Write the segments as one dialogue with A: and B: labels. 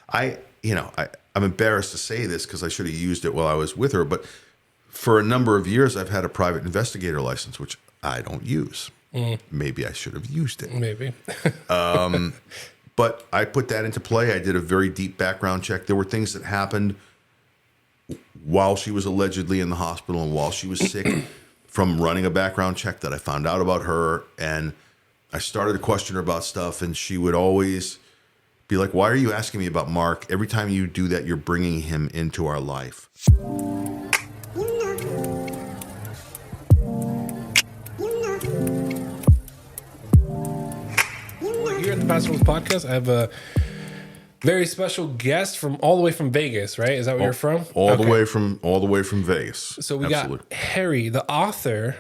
A: I'm embarrassed to say this because I should have used it while I was with her, but for a number of years, I've had a private investigator license, which I don't use. Maybe I should have used it.
B: Maybe.
A: But I put that into play. I did a very deep background check. There were things that happened while she was allegedly in the hospital and while she was sick from running a background check that I found out about her. And I started to question her about stuff, and she would always be like, why are you asking me about Mark? Every time you do that, you're bringing him into our life.
B: Here at the Paso Robles Podcast, I have a very special guest from all the way from Vegas, right? Is that where you're from?
A: All the way from Vegas.
B: So we got Harry, the author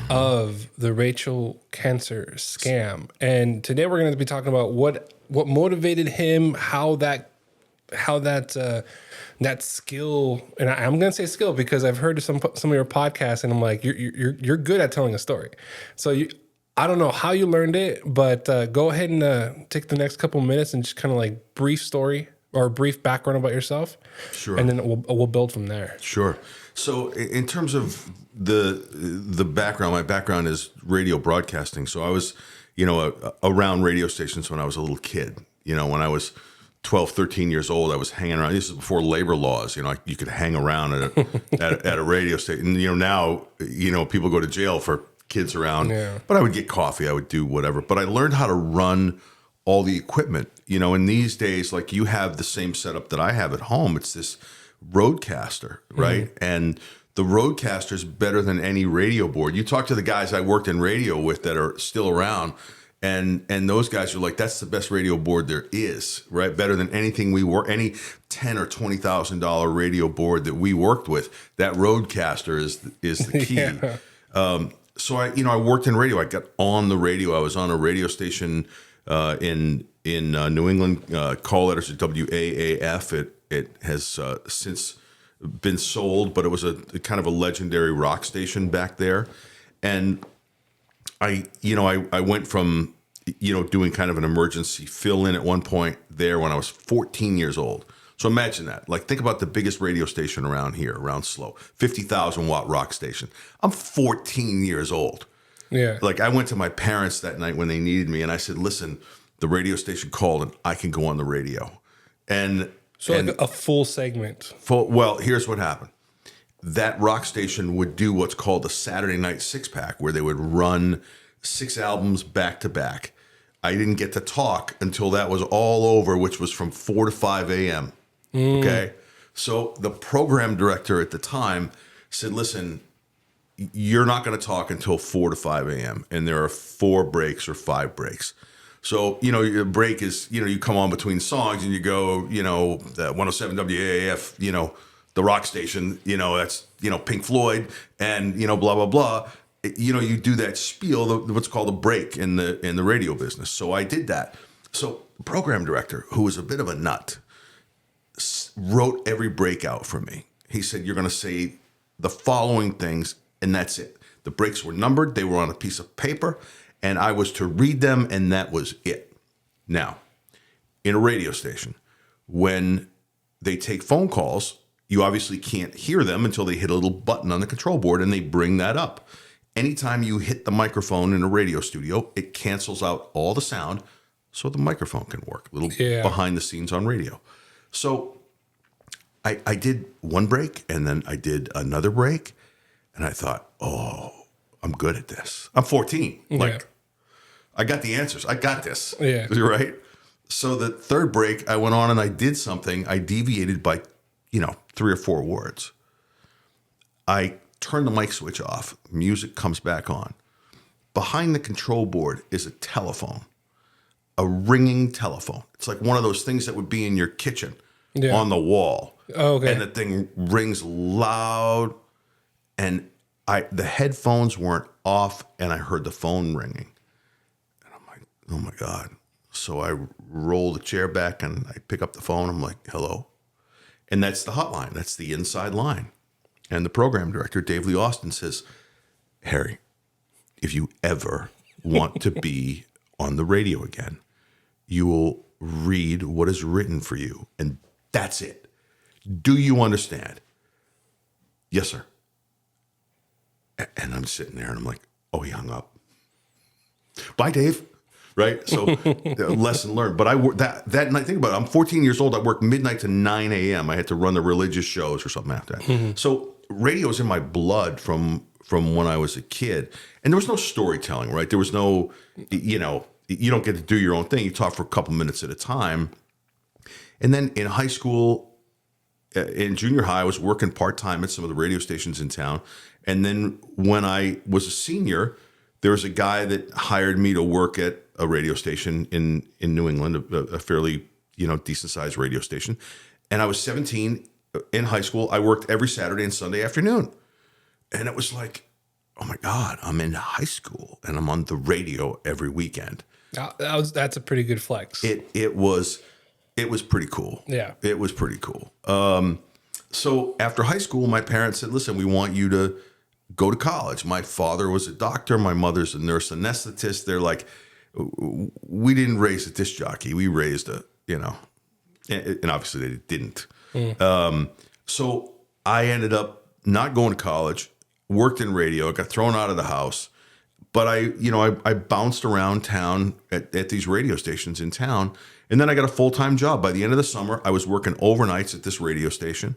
B: of the Rachel Cancer scam, and today we're going to be talking about what motivated him, how that skill, and I'm going to say skill because I've heard some of your podcasts, and I'm like, you're good at telling a story. So I don't know how you learned it, but go ahead and take the next couple minutes and just kind of like brief story or brief background about yourself. Sure. And then we'll build from there.
A: Sure. So in terms of the background, my background is radio broadcasting. So I was, around radio stations when I was a little kid. When I was 12, 13 years old, I was hanging around. This is before labor laws. You could hang around at a radio station. Now, people go to jail for kids around, but I would get coffee, I would do whatever. But I learned how to run all the equipment. In these days, like you have the same setup that I have at home. It's this Roadcaster, right? And the Roadcaster is better than any radio board. You talk to the guys I worked in radio with that are still around, and those guys are like, that's the best radio board there is, right? Better than anything any $10,000 or $20,000 radio board that we worked with. That Roadcaster is the key. So I worked in radio. I got on the radio. I was on a radio station in New England. Call letters are WAAF. It has since been sold, but it was a kind of a legendary rock station back there. And I went from doing kind of an emergency fill in at one point there when I was 14 years old. So imagine that. Like, think about the biggest radio station around here, around SLO, 50,000 watt rock station. I'm 14 years old. Yeah. Like, I went to my parents that night when they needed me, and I said, listen, the radio station called, and I can go on the radio. Like
B: a full segment.
A: Well, here's what happened. That rock station would do what's called a Saturday night six-pack, where they would run 6 albums back to back. I didn't get to talk until that was all over, which was from 4 to 5 a.m. Okay. So the program director at the time said, listen, you're not going to talk until 4 to 5 a.m. And there are 4 breaks or 5 breaks. So, your break is, you come on between songs and you go, the 107 WAAF, the rock station, that's, Pink Floyd and, blah, blah, blah. You do that spiel, what's called a break in the radio business. So I did that. So the program director, who was a bit of a nut, wrote every break out for me. He said, you're going to say the following things, and that's it. The breaks were numbered. They were on a piece of paper, and I was to read them, and that was it. Now, in a radio station, when they take phone calls, you obviously can't hear them until they hit a little button on the control board, and they bring that up. Anytime you hit the microphone in a radio studio, it cancels out all the sound so the microphone can work. A little behind the scenes on radio. So I did one break, and then I did another break, and I thought, oh, I'm good at this. I'm 14. Like, I got the answers. I got this. Yeah. Right? So the third break, I went on and I did something. I deviated by, 3 or 4 words. I turned the mic switch off. Music comes back on. Behind the control board is a telephone, a ringing telephone. It's like one of those things that would be in your kitchen on the wall. Oh, okay. And the thing rings loud, and the headphones weren't off, and I heard the phone ringing. And I'm like, oh my God. So I roll the chair back and I pick up the phone. I'm like, hello. And that's the hotline. That's the inside line. And the program director, Dave Lee Austin, says, Harry, if you ever want to be on the radio again, you will read what is written for you. And that's it. Do you understand? Yes, sir. And I'm sitting there and I'm like, oh, he hung up. Bye, Dave. Right? So lesson learned. But I work that night, think about it. I'm 14 years old. I worked midnight to 9 a.m. I had to run the religious shows or something after that. So radio is in my blood from when I was a kid. And there was no storytelling, right? There was no, you don't get to do your own thing. You talk for a couple minutes at a time. And then in high school, in junior high, I was working part-time at some of the radio stations in town. And then when I was a senior, there was a guy that hired me to work at a radio station in New England, a fairly, decent-sized radio station. And I was 17 in high school. I worked every Saturday and Sunday afternoon. And it was like, oh my God, I'm in high school and I'm on the radio every weekend.
B: That's a pretty good flex.
A: It was pretty cool.
B: Yeah.
A: It was pretty cool. So after high school, my parents said, listen, we want you to go to college. My father was a doctor. My mother's a nurse anesthetist. They're like, we didn't raise a disc jockey. We raised and obviously they didn't. So I ended up not going to college, worked in radio, got thrown out of the house. But I bounced around town at these radio stations in town. And then I got a full-time job. By the end of the summer, I was working overnights at this radio station.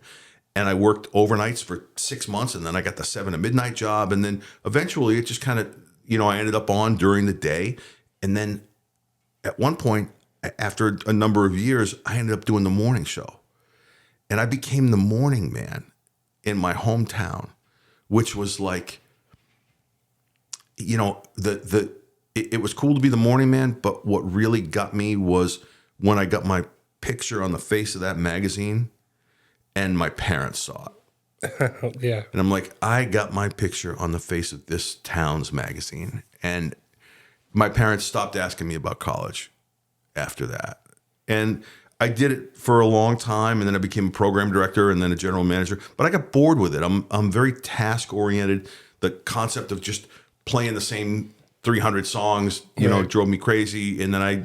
A: And I worked overnights for 6 months. And then I got the 7 to midnight job. And then eventually it just kind of, I ended up on during the day. And then at one point, after a number of years, I ended up doing the morning show. And I became the morning man in my hometown, which was like, it was cool to be the morning man, but what really got me was when I got my picture on the face of that magazine and my parents saw it.
B: Yeah.
A: And I'm like, I got my picture on the face of this town's magazine. And my parents stopped asking me about college after that. And I did it for a long time, and then I became a program director and then a general manager. But I got bored with it. I'm very task oriented. The concept of just playing the same 300 songs, drove me crazy. And then I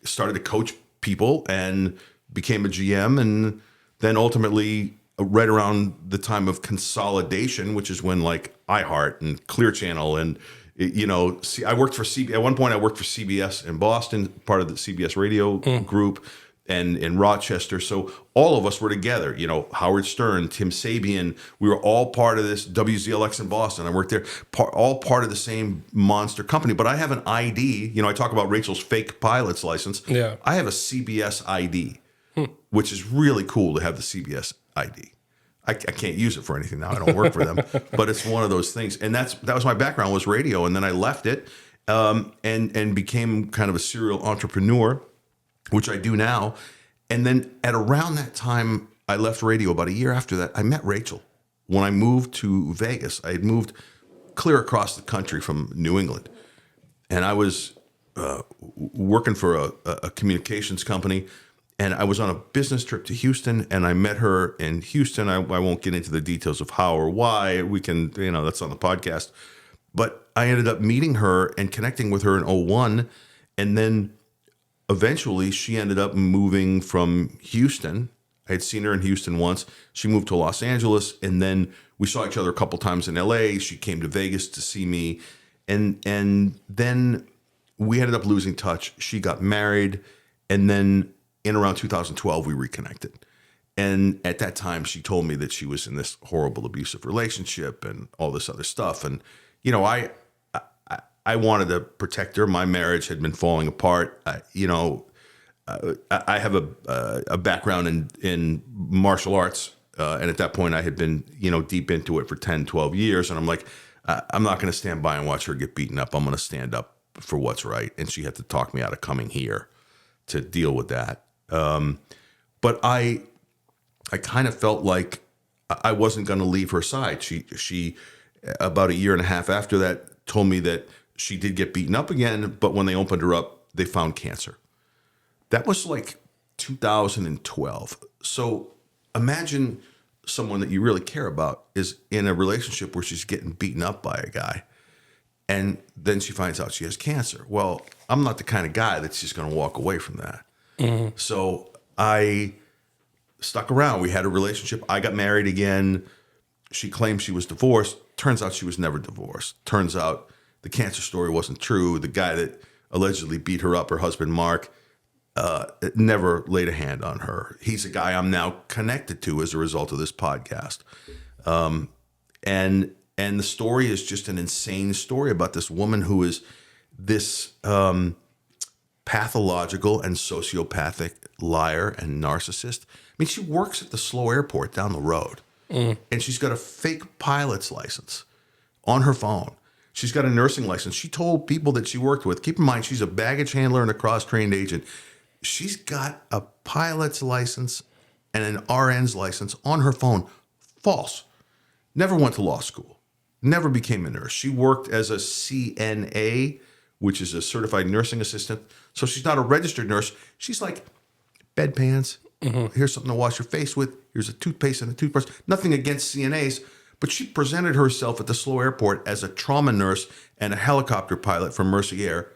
A: started to coach people and became a GM. And then ultimately, right around the time of consolidation, which is when like iHeart and Clear Channel and, I worked for at one point I worked for CBS in Boston, part of the CBS radio group, and in Rochester. So all of us were together, Howard Stern, Tim Sabian, we were all part of this WZLX in Boston. I worked there, all part of the same monster company. But I have an ID, I talk about Rachel's fake pilot's license.
B: Yeah.
A: I have a CBS ID, which is really cool to have the CBS ID. I can't use it for anything now. I don't work for them, but it's one of those things. And that was my background, was radio. And then I left it and became kind of a serial entrepreneur, which I do now. And then at around that time, I left radio. About a year after that, I met Rachel. When I moved to Vegas, I had moved clear across the country from New England. And I was working for a communications company. And I was on a business trip to Houston, and I met her in Houston. I won't get into the details of how or why. We can, that's on the podcast. But I ended up meeting her and connecting with her in 2001. And then eventually she ended up moving from Houston. I had seen her in Houston once. She moved to Los Angeles, and then we saw each other a couple times in LA. She came to Vegas to see me. And then we ended up losing touch. She got married, and then in around 2012, we reconnected. And at that time, she told me that she was in this horrible abusive relationship and all this other stuff. And, I wanted to protect her. My marriage had been falling apart. I have a background in martial arts. And at that point, I had been, deep into it for 10, 12 years. And I'm like, I'm not going to stand by and watch her get beaten up. I'm going to stand up for what's right. And she had to talk me out of coming here to deal with that. But I kind of felt like I wasn't going to leave her side. She about a year and a half after that told me that she did get beaten up again, but when they opened her up, they found cancer. That was like 2012. So imagine someone that you really care about is in a relationship where she's getting beaten up by a guy, and then she finds out she has cancer. Well, I'm not the kind of guy that's just going to walk away from that. So I stuck around. We had a relationship. I got married again. She claimed she was divorced. Turns out she was never divorced. Turns out the cancer story wasn't true. The guy that allegedly beat her up, her husband, Mark, never laid a hand on her. He's a guy I'm now connected to as a result of this podcast. And the story is just an insane story about this woman who is this pathological and sociopathic liar and narcissist. I mean, she works at the Slow Airport down the road, and she's got a fake pilot's license on her phone. She's got a nursing license. She told people that she worked with, keep in mind, she's a baggage handler and a cross-trained agent. She's got a pilot's license and an RN's license on her phone. False. Never went to law school. Never became a nurse. She worked as a CNA, which is a certified nursing assistant. So she's not a registered nurse. She's like bedpans. Here's something to wash your face with. Here's a toothpaste and a toothbrush. Nothing against CNAs, but she presented herself at the Slow Airport as a trauma nurse and a helicopter pilot from Mercy Air.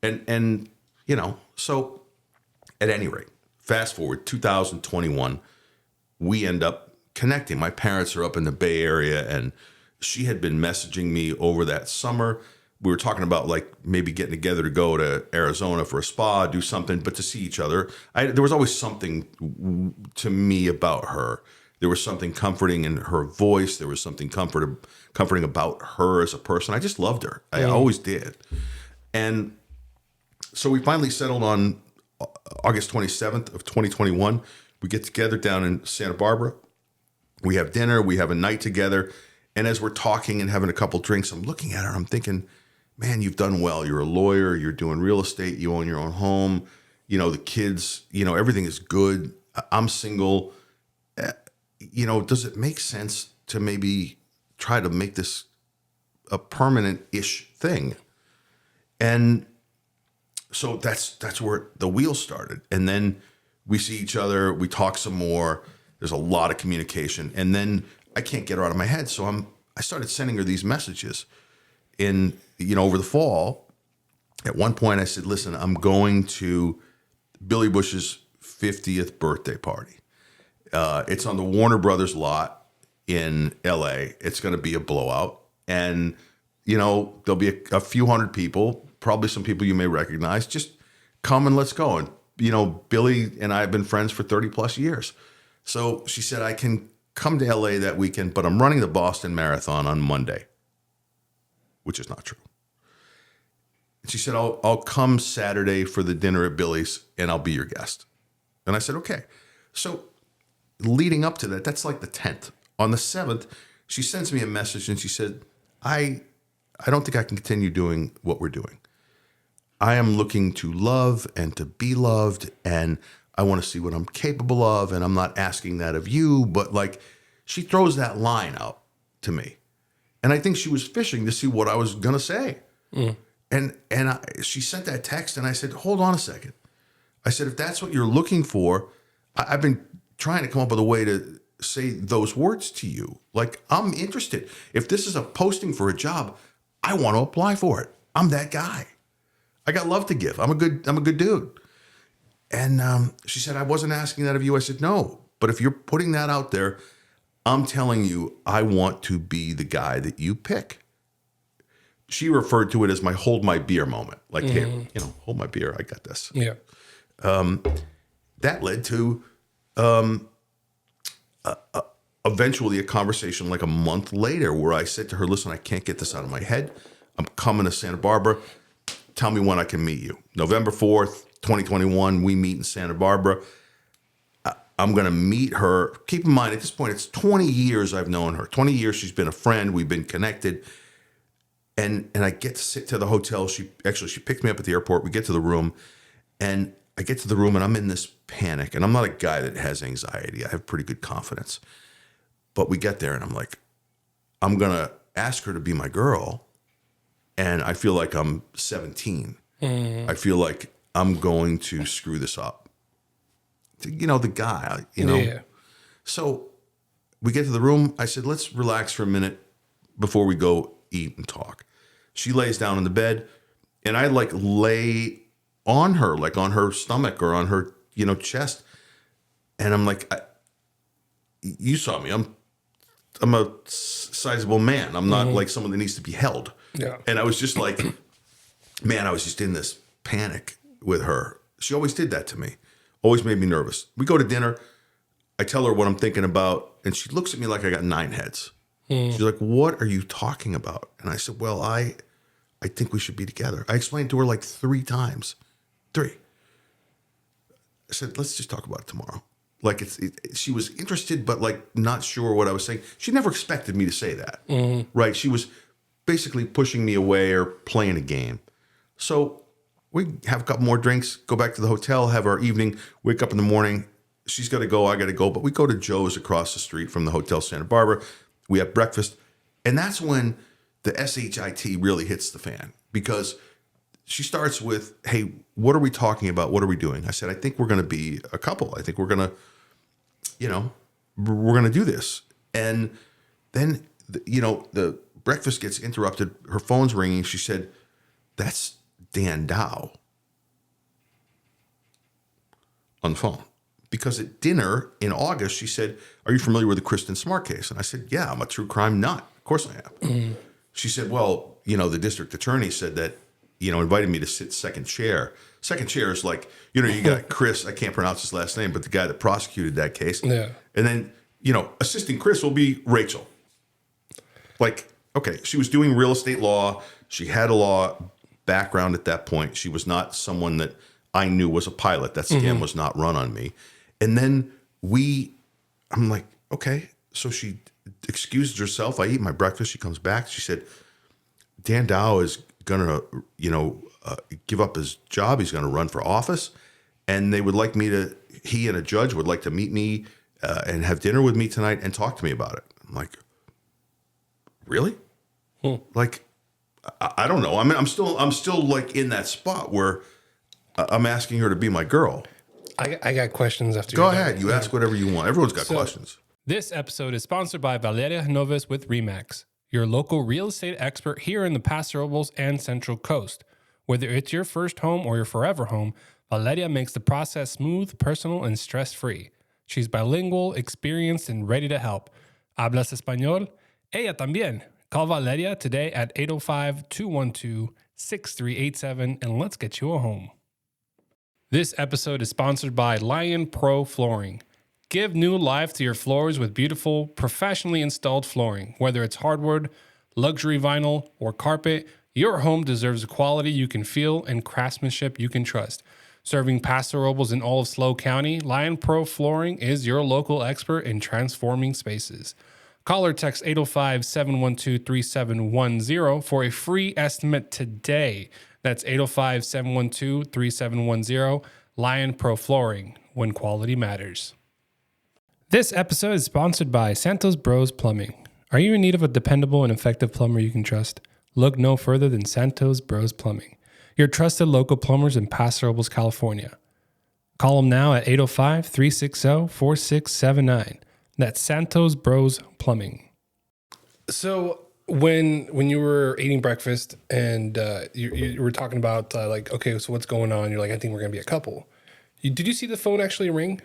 A: And you know, so at any rate, fast forward 2021, we end up connecting. My parents are up in the Bay Area, and she had been messaging me over that summer. We were talking about like maybe getting together to go to Arizona for a spa, do something, but to see each other. There was always something to me about her. There was something comforting in her voice. There was something comforting about her as a person. I just loved her. I always did. And so we finally settled on August 27th of 2021. We get together down in Santa Barbara. We have dinner. We have a night together. And as we're talking and having a couple drinks, I'm looking at her. I'm thinking, man, you've done well. You're a lawyer. You're doing real estate. You own your own home. You know, the kids, you know, everything is good. I'm single. You know, does it make sense to maybe try to make this a permanent-ish thing? And so that's where the wheel started. And then we see each other. We talk some more. There's a lot of communication. And then I can't get her out of my head. So I started sending her these messages over the fall. At one point I said, listen, I'm going to Billy Bush's 50th birthday party. It's on the Warner Brothers lot in LA. It's going to be a blowout. And, you know, there'll be a few hundred people, probably some people you may recognize. Just come and let's go. And, you know, Billy and I have been friends for 30 plus years. So she said, I can come to LA that weekend, but I'm running the Boston Marathon on Monday, which is not true. And she said, I'll come Saturday for the dinner at Billy's and I'll be your guest. And I said, okay. So leading up to that, that's like the 10th. On the 7th, she sends me a message and she said, I don't think I can continue doing what we're doing. I am looking to love and to be loved, and I want to see what I'm capable of, and I'm not asking that of you, but like she throws that line out to me. And I think she was fishing to see what I was going to say. And she sent that text, and I said, hold on a second. I said, if that's what you're looking for, I've been trying to come up with a way to say those words to you. Like, I'm interested. If this is a posting for a job, I want to apply for it. I'm that guy. I got love to give. I'm a good dude. And she said, I wasn't asking that of you. I said, no, but if you're putting that out there, I'm telling you, I want to be the guy that you pick. She referred to it as my hold my beer moment. Like, here, you know, hold my beer. I got this.
B: Yeah.
A: That led to eventually a conversation like a month later where I said to her, listen, I can't get this out of my head. I'm coming to Santa Barbara. Tell me when I can meet you. November 4th, 2021, we meet in Santa Barbara. I'm going to meet her. Keep in mind, at this point, it's 20 years I've known her. 20 years she's been a friend. We've been connected. And I get to sit to the hotel. She picked me up at the airport. We get to the room. And I get to the room, and I'm in this panic. And I'm not a guy that has anxiety. I have pretty good confidence. But we get there, and I'm like, I'm going to ask her to be my girl. And I feel like I'm 17. I feel like I'm going to screw this up. You know, the guy, you know. Yeah. So we get to the room. I said, let's relax for a minute before we go eat and talk. She lays down in the bed, and I like lay on her, like on her stomach or on her chest. And I'm like, you saw me. I'm a sizable man. I'm not like someone that needs to be held.
B: Yeah.
A: And I was just like, man, I was just in this panic with her. She always did that to me. Always made me nervous. We go to dinner. I tell her what I'm thinking about, and she looks at me like I got 9 heads. She's like, what are you talking about? And I said, well, I think we should be together. I explained to her like 3 times. 3. I said, let's just talk about it tomorrow. Like she was interested, but like not sure what I was saying. She never expected me to say that, right? She was basically pushing me away or playing a game. So we have a couple more drinks, go back to the hotel, have our evening, wake up in the morning. She's got to go, I got to go. But we go to Joe's across the street from the Hotel Santa Barbara. We have breakfast. And that's when the SHIT really hits the fan, because she starts with, hey, what are we talking about? What are we doing? I said, I think we're going to be a couple. I think we're going to, we're going to do this. And then, the breakfast gets interrupted. Her phone's ringing. She said, that's Dan Dow on the phone. Because at dinner in August, she said, are you familiar with the Kristen Smart case? And I said, yeah, I'm a true crime nut. Of course I am. She said, well, the district attorney said that, invited me to sit second chair. Second chair is like, you got Chris, I can't pronounce his last name, but the guy that prosecuted that case.
B: Yeah.
A: And then, assisting Chris will be Rachel. Like, okay, she was doing real estate law. She had a law background at that point. She was not someone that I knew was a pilot. That scam was not run on me. And then I'm like, okay. So she excuses herself. I eat my breakfast. She comes back. She said, Dan Dow is going to, give up his job. He's going to run for office. And they would like me to, he and a judge would like to meet me and have dinner with me tonight and talk to me about it. I'm like, really? Like, I don't know. I mean, I'm still like in that spot where I'm asking her to be my girl.
B: I got questions after.
A: Go ahead. You ask whatever you want. Everyone's got questions.
B: This episode is sponsored by Valeria Hinoves with RE/MAX, your local real estate expert here in the Paso Robles and Central Coast. Whether it's your first home or your forever home, Valeria makes the process smooth, personal, and stress-free. She's bilingual, experienced, and ready to help. ¿Hablas español? Ella también. Call Valeria today at 805-212-6387 and let's get you a home. This episode is sponsored by Lion Pro Flooring. Give new life to your floors with beautiful, professionally installed flooring. Whether it's hardwood, luxury vinyl, or carpet, your home deserves a quality you can feel and craftsmanship you can trust. Serving Paso Robles in all of SLO County, Lion Pro Flooring is your local expert in transforming spaces. Call or text 805-712-3710 for a free estimate today. That's 805-712-3710, Lion Pro Flooring, when quality matters. This episode is sponsored by Santos Bros Plumbing. Are you in need of a dependable and effective plumber you can trust? Look no further than Santos Bros Plumbing, your trusted local plumbers in Paso Robles, California. Call them now at 805-360-4679. That's Santos Bros Plumbing. So when you were eating breakfast and you were talking about like, okay, so what's going on? You're like, I think we're going to be a couple. Did you see the phone actually ring?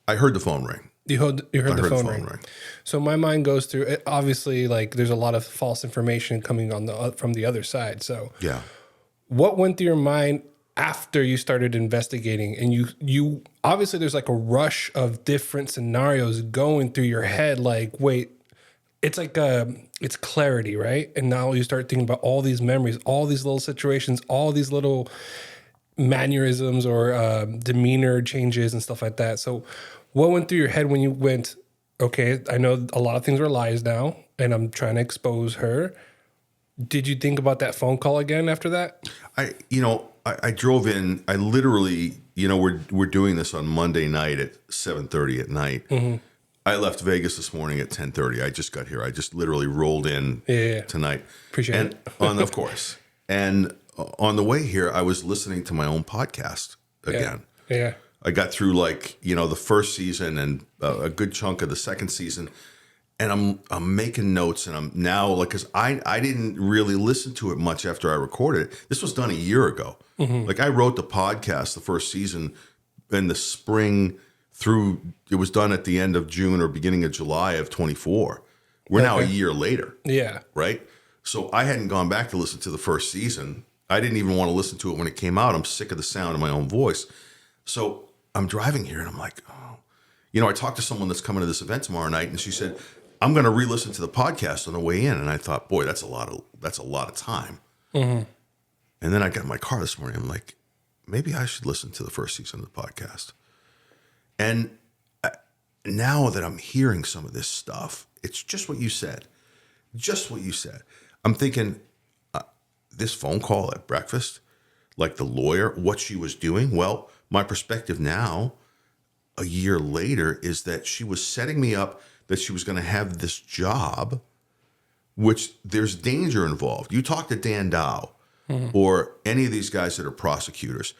A: I heard the phone ring.
B: You heard the phone ring. So my mind goes through it. Obviously, like there's a lot of false information coming from the other side. So
A: yeah,
B: what went through your mind after you started investigating? And you obviously there's like a rush of different scenarios going through your head. Like, wait, it's like it's clarity, right? And now you start thinking about all these memories, all these little situations, all these little mannerisms or demeanor changes and stuff like that. So what went through your head when you went, okay, I know a lot of things are lies now and I'm trying to expose her. Did you think about that phone call again after that? I drove in, I literally, we're doing this on Monday night at 7:30 at night. Mm-hmm. I left Vegas this morning at 10:30. I just got here. I just literally rolled in tonight. Appreciate it.
A: Of course. And on the way here, I was listening to my own podcast again.
B: Yeah.
A: I got through the first season and a good chunk of the second season. And I'm making notes, and I'm now because I didn't really listen to it much after I recorded it. This was done a year ago. Mm-hmm. Like I wrote the podcast, the first season, in the spring through, it was done at the end of June or beginning of July of 24. We're now a year later.
B: Yeah.
A: Right? So I hadn't gone back to listen to the first season. I didn't even want to listen to it when it came out. I'm sick of the sound of my own voice. So I'm driving here and I'm like, oh, I talked to someone that's coming to this event tomorrow night, and she said, I'm going to re-listen to the podcast on the way in. And I thought, boy, that's a lot of time. Mm-hmm. And then I got in my car this morning. I'm like, maybe I should listen to the first season of the podcast. And now that I'm hearing some of this stuff, it's just what you said. Just what you said. I'm thinking, this phone call at breakfast, like the lawyer, what she was doing. Well, my perspective now, a year later, is that she was setting me up that she was going to have this job, which there's danger involved. You talk to Dan Dow or any of these guys that are prosecutors,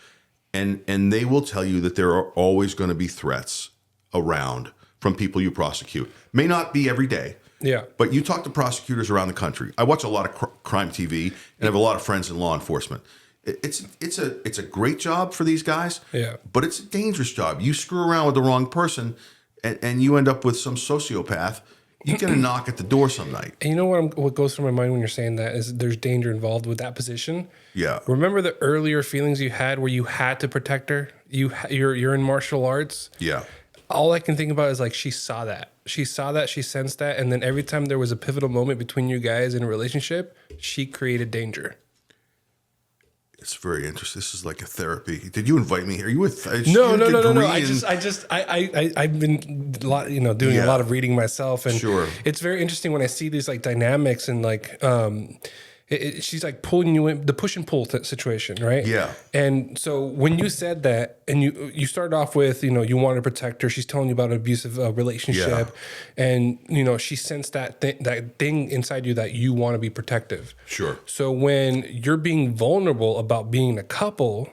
A: and they will tell you that there are always going to be threats around from people you prosecute. May not be every day.
B: Yeah.
A: But you talk to prosecutors around the country. I watch a lot of crime TV and have a lot of friends in law enforcement. It's a great job for these guys.
B: Yeah.
A: But it's a dangerous job. You screw around with the wrong person and you end up with some sociopath. You get a knock at the door some night.
B: And you know what goes through my mind when you're saying that is there's danger involved with that position.
A: Yeah.
B: Remember the earlier feelings you had where you had to protect her? You're in martial arts.
A: Yeah.
B: All I can think about is like she saw that. She sensed that, and then every time there was a pivotal moment between you guys in a relationship, she created danger.
A: It's very interesting. This is like a therapy. Did you invite me here? Are you with?
B: No. I've been doing a lot of reading myself, and it's very interesting when I see these like dynamics and like she's like pulling you in, the push and pull situation, right?
A: Yeah. And
B: so when you said that, and you started off with, you want to protect her, she's telling you about an abusive relationship, and she sensed that thing inside you that you want to be protective.
A: Sure.
B: So when you're being vulnerable about being a couple,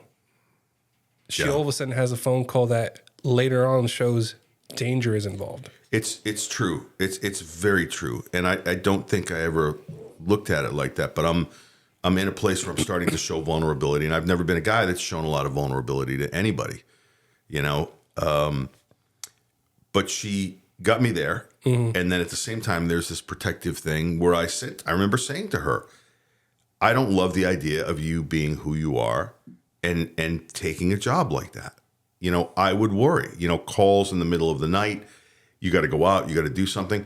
B: she all of a sudden has a phone call that later on shows danger is involved.
A: It's true. It's very true, and I don't think I ever looked at it like that, but I'm in a place where I'm starting to show vulnerability, and I've never been a guy that's shown a lot of vulnerability to anybody, but she got me there. Mm-hmm. And then at the same time, there's this protective thing where I remember saying to her, I don't love the idea of you being who you are and taking a job like that. I would worry, calls in the middle of the night, you got to go out, you got to do something,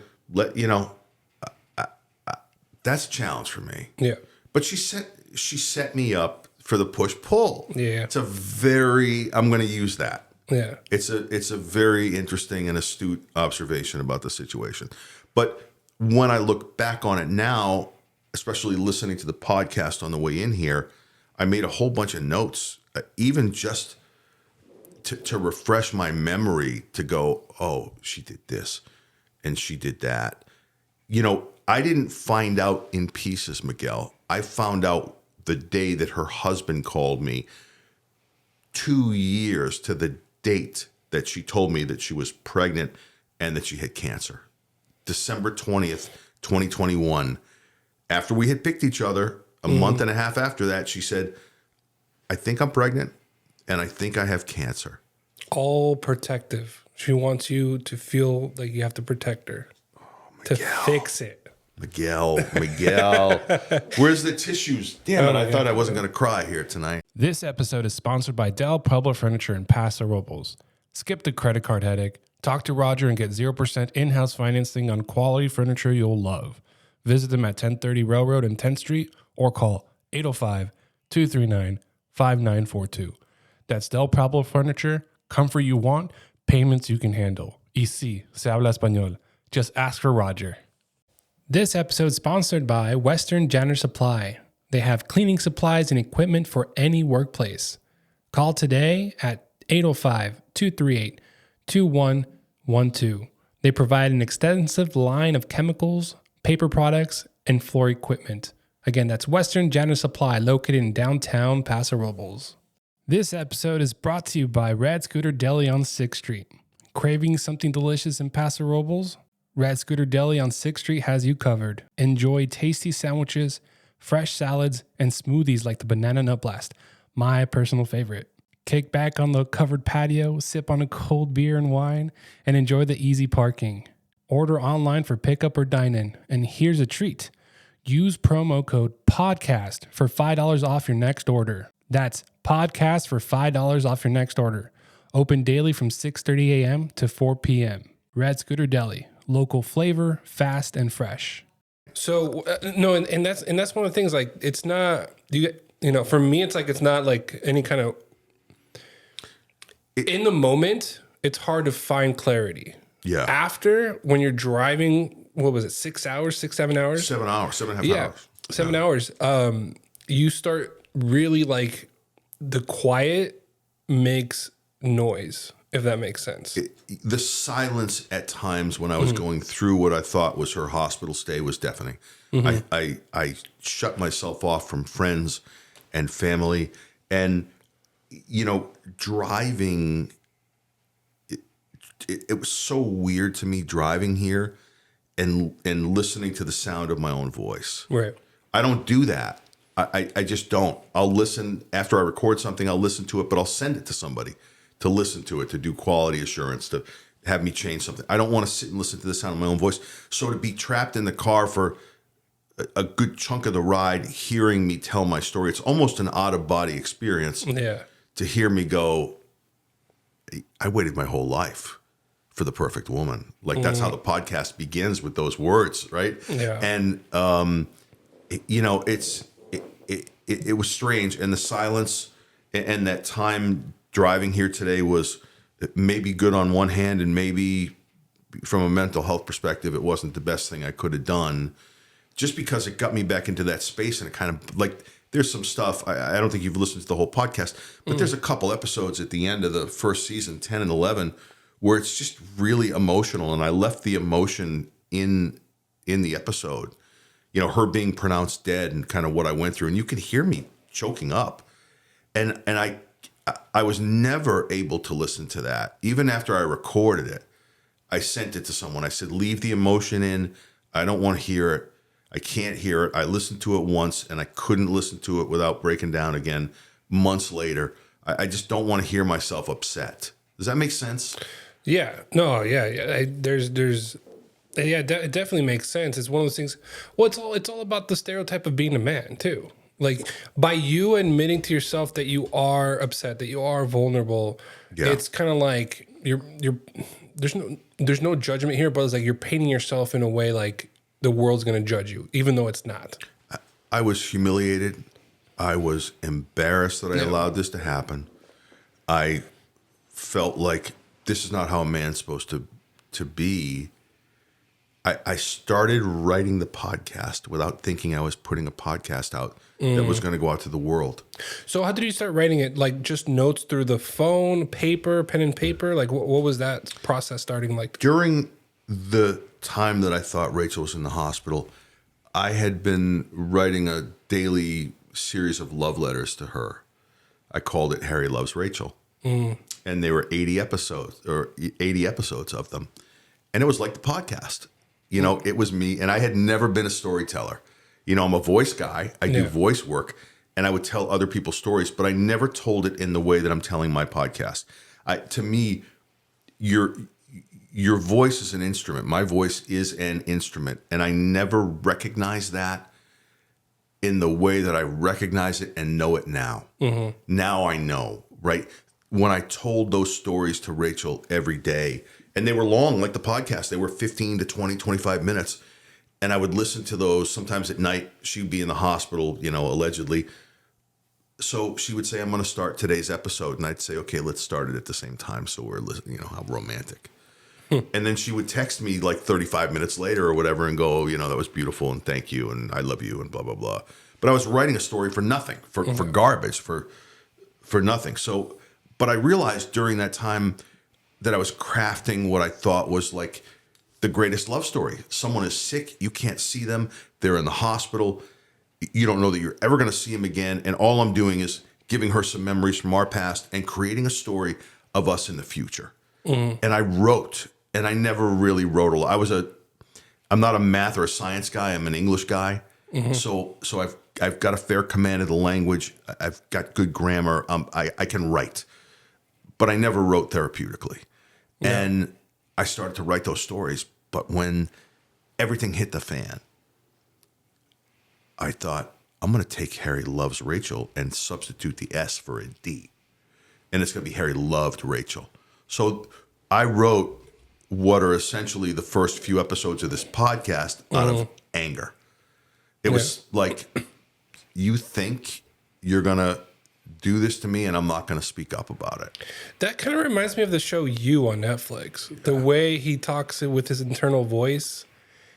A: that's a challenge for me.
B: Yeah.
A: But she set me up for the push-pull.
B: Yeah.
A: I'm going to use that.
B: Yeah.
A: It's a very interesting and astute observation about the situation. But when I look back on it now, especially listening to the podcast on the way in here, I made a whole bunch of notes, even just to refresh my memory, to go, oh, she did this and she did that. I didn't find out in pieces, Miguel. I found out the day that her husband called me, 2 years to the date that she told me that she was pregnant and that she had cancer. December 20th, 2021. After we had picked each other, a month and a half after that, she said, I think I'm pregnant and I think I have cancer.
B: All protective. She wants you to feel like you have to protect her, to fix it.
A: Miguel, where's the tissues? Damn it, I thought I wasn't going to cry here tonight.
B: This episode is sponsored by Pueblo Furniture in Paso Robles. Skip the credit card headache. Talk to Roger and get 0% in-house financing on quality furniture you'll love. Visit them at 1030 Railroad and 10th Street or call 805-239-5942. That's Pueblo Furniture. Comfort you want, payments you can handle. Y sí, se habla español. Just ask for Roger. This episode is sponsored by Western Janitor Supply. They have cleaning supplies and equipment for any workplace. Call today at 805-238-2112. They provide an extensive line of chemicals, paper products, and floor equipment. Again, that's Western Janitor Supply, located in downtown Paso Robles. This episode is brought to you by Red Scooter Deli on 6th Street. Craving something delicious in Paso Robles? Red Scooter Deli on 6th Street has you covered. Enjoy tasty sandwiches, fresh salads, and smoothies like the Banana Nut Blast, my personal favorite. Kick back on the covered patio, sip on a cold beer and wine, and enjoy the easy parking. Order online for pickup or dine-in. And here's a treat. Use promo code PODCAST for $5 off your next order. That's PODCAST for $5 off your next order. Open daily from 6:30 a.m. to 4 p.m. Red Scooter Deli. Local flavor, fast and fresh. So, no, and that's one of the things, like, it's not, you know, for me, it's like, it's not like any kind of, in the moment, it's hard to find clarity.
A: Yeah.
B: After, when you're driving, what was it, 6 hours, 7 hours?
A: 7 hours, 7.5 hours.
B: 7 hours. You start really, like, the quiet makes noise, if that makes sense.
A: The silence at times when I was going through what I thought was her hospital stay was deafening. I shut myself off from friends and family, and, you know, driving, it was so weird to me driving here and listening to the sound of my own voice.
B: Right.
A: I don't do that. I just don't. I'll listen after I record something, I'll listen to it, but I'll send it to somebody to listen to it, to do quality assurance, to have me change something. I don't want to sit and listen to the sound of my own voice. So to be trapped in the car for a good chunk of the ride, hearing me tell my story, it's almost an out-of-body experience.
B: Yeah.
A: To hear me go, I waited my whole life for the perfect woman. Like, that's how the podcast begins, with those words, right?
B: Yeah.
A: And, you know, it was strange. And the silence and that time driving here today was maybe good on one hand, and maybe from a mental health perspective, it wasn't the best thing I could have done, just because it got me back into that space. And it kind of, like, there's some stuff, I don't think you've listened to the whole podcast, but there's a couple episodes at the end of the first season, 10 and 11, where it's just really emotional. And I left the emotion in the episode, you know, her being pronounced dead and kind of what I went through. And you can hear me choking up. And I was never able to listen to that. Even after I recorded it, I sent it to someone. I said, leave the emotion in. I don't want to hear it. I can't hear it. I listened to it once, and I couldn't listen to it without breaking down again months later. I just don't want to hear myself upset. Does that make sense?
B: Yeah. No, yeah. It definitely makes sense. It's one of those things. Well, it's all about the stereotype of being a man too. Like, by you admitting to yourself that you are upset, that you are vulnerable, it's kind of like there's no judgment here, but it's like you're painting yourself in a way like the world's going to judge you, even though it's not.
A: I was humiliated. I was embarrassed that I allowed this to happen. I felt like this is not how a man's supposed to be. I started writing the podcast without thinking I was putting a podcast out that was going to go out to the world.
B: So how did you start writing it? Like, just notes through the phone, paper, pen and paper? Like, what was that process starting like?
A: During the time that I thought Rachel was in the hospital, I had been writing a daily series of love letters to her. I called it Harry Loves Rachel. And they were 80 episodes of them. And it was like the podcast. You know, it was me, and I had never been a storyteller. You know, I'm a voice guy. I do voice work, and I would tell other people's stories, but I never told it in the way that I'm telling my podcast. To me, your voice is an instrument. My voice is an instrument, and I never recognized that in the way that I recognize it and know it now. Now I know, right? When I told those stories to Rachel every day, and they were long, like the podcast. They were 15 to 20, 25 minutes. And I would listen to those. Sometimes at night, she'd be in the hospital, you know, allegedly. So she would say, I'm going to start today's episode. And I'd say, okay, let's start it at the same time. So we're listening, you know, how romantic. And then she would text me like 35 minutes later or whatever and go, you know, that was beautiful and thank you and I love you and blah, blah, blah. But I was writing a story for nothing, for garbage, for nothing. So, but I realized during that time that I was crafting what I thought was like the greatest love story. Someone is sick. You can't see them. They're in the hospital. You don't know that you're ever going to see them again. And all I'm doing is giving her some memories from our past and creating a story of us in the future. And I wrote, and I never really wrote a lot. I'm not a math or a science guy. I'm an English guy. So I've got a fair command of the language. I've got good grammar. I can write. but I never wrote therapeutically. Yeah. And I started to write those stories. But when everything hit the fan, I thought, I'm going to take Harry Loves Rachel and substitute the S for a D. And it's going to be Harry Loved Rachel. So I wrote what are essentially the first few episodes of this podcast out of anger. It was like, you think you're going to do this to me and I'm not going to speak up about it.
B: That kind of reminds me of the show You on Netflix. The way he talks it with his internal voice.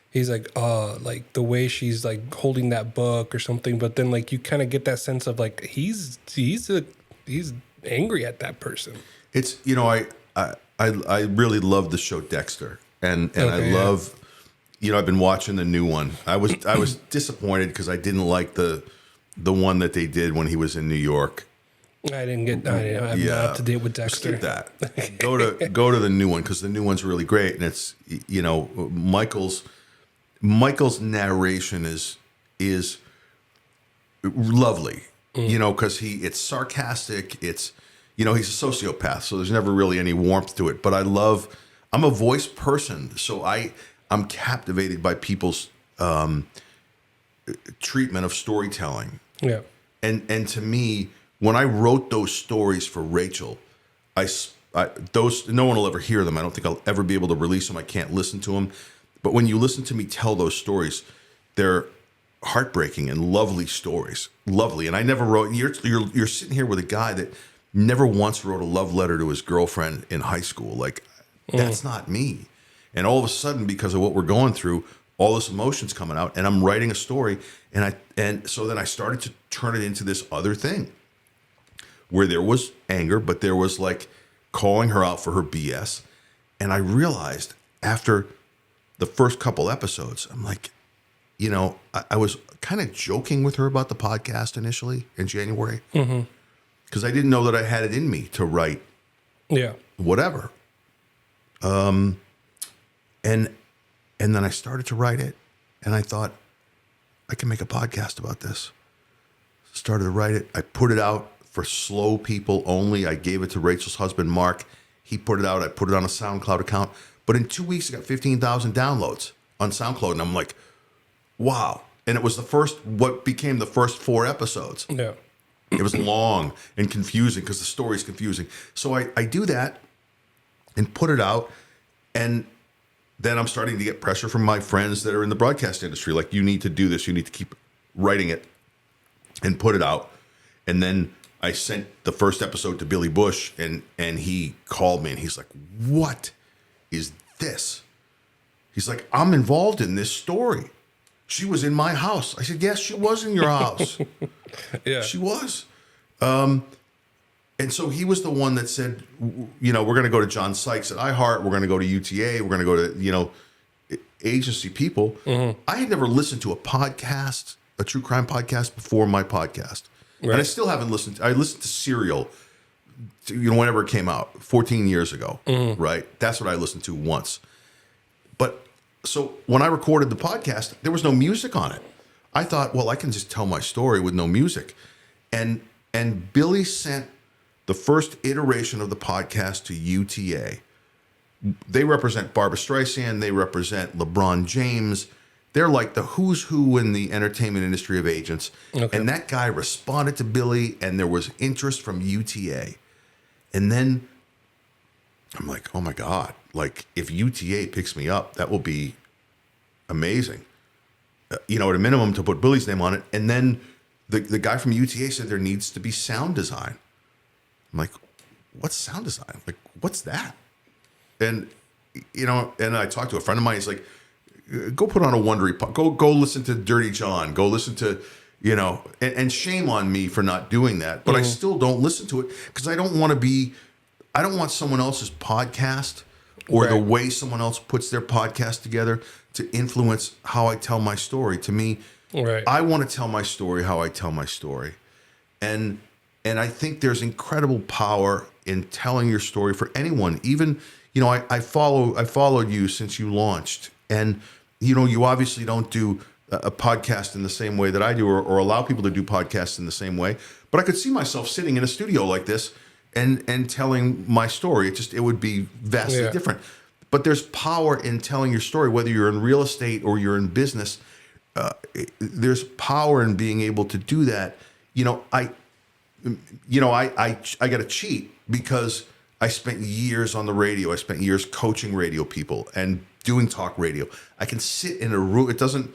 B: He's like, like the way she's like holding that book or something. But then like you kind of get that sense of like he's angry at that person.
A: It's, you know, I really love the show Dexter, and I love, you know, I've been watching the new one. I was disappointed because I didn't like the one that they did when he was in New York.
B: I'm not up to date with Dexter.
A: Skip that. Go to the new one, because the new one's really great, and it's, you know, Michael's narration is lovely. You know, because it's sarcastic. It's, you know, he's a sociopath, so there's never really any warmth to it. But I'm a voice person, so I'm captivated by people's treatment of storytelling. Yeah. And to me, when I wrote those stories for Rachel, those, no one will ever hear them. I don't think I'll ever be able to release them. I can't listen to them. But when you listen to me tell those stories, they're heartbreaking and lovely stories. Lovely. And I never wrote, you're sitting here with a guy that never once wrote a love letter to his girlfriend in high school. Like, that's not me. And all of a sudden, because of what we're going through, all this emotion's coming out, and I'm writing a story, and so then I started to turn it into this other thing where there was anger, but there was like calling her out for her BS. And I realized after the first couple episodes, I'm like, you know, I was kind of joking with her about the podcast initially in January, because I didn't know that I had it in me to write whatever. And then I started to write it, and I thought, I can make a podcast about this. Started to write it. I put it out for slow people only. I gave it to Rachel's husband, Mark. He put it out. I put it on a SoundCloud account. But in 2 weeks, I got 15,000 downloads on SoundCloud, and I'm like, wow. And it was what became the first 4 episodes. Yeah. It was long and confusing because the story's confusing. So I do that and put it out, and then I'm starting to get pressure from my friends that are in the broadcast industry. Like, you need to do this. You need to keep writing it and put it out. And then I sent the first episode to Billy Bush, and he called me, and he's like, what is this? He's like, I'm involved in this story. She was in my house. I said, yes, she was in your house. Yeah, she was. And so he was the one that said, you know, we're going to go to John Sykes at iHeart. We're going to go to UTA. We're going to go to, you know, agency people. I had never listened to a podcast, a true crime podcast, before my podcast. Right. And I still haven't listened. I listened to Serial, you know, whenever it came out 14 years ago, right? That's what I listened to once. But so when I recorded the podcast, there was no music on it. I thought, well, I can just tell my story with no music. And Billy sent the first iteration of the podcast to UTA. They represent Barbra Streisand. They represent LeBron James. They're like the who's who in the entertainment industry of agents. Okay. And that guy responded to Billy, and there was interest from UTA. And then I'm like, oh my God, like if UTA picks me up, that will be amazing. You know, at a minimum to put Billy's name on it. And then the guy from UTA said there needs to be sound design. I'm like, what's sound design? Like, what's that? And, you know, and I talked to a friend of mine. He's like, go put on a Wondery, go listen to Dirty John, go listen to, you know, and shame on me for not doing that. But I still don't listen to it because I don't want someone else's podcast or the way someone else puts their podcast together to influence how I tell my story. To me, I want to tell my story how I tell my story. And I think there's incredible power in telling your story for anyone. Even, you know, I followed you since you launched. And, you know, you obviously don't do a podcast in the same way that I do or allow people to do podcasts in the same way. But I could see myself sitting in a studio like this and telling my story. It would be vastly different. But there's power in telling your story, whether you're in real estate or you're in business. There's power in being able to do that. I got to cheat because I spent years on the radio. I spent years coaching radio people and doing talk radio. I can sit in a room. It doesn't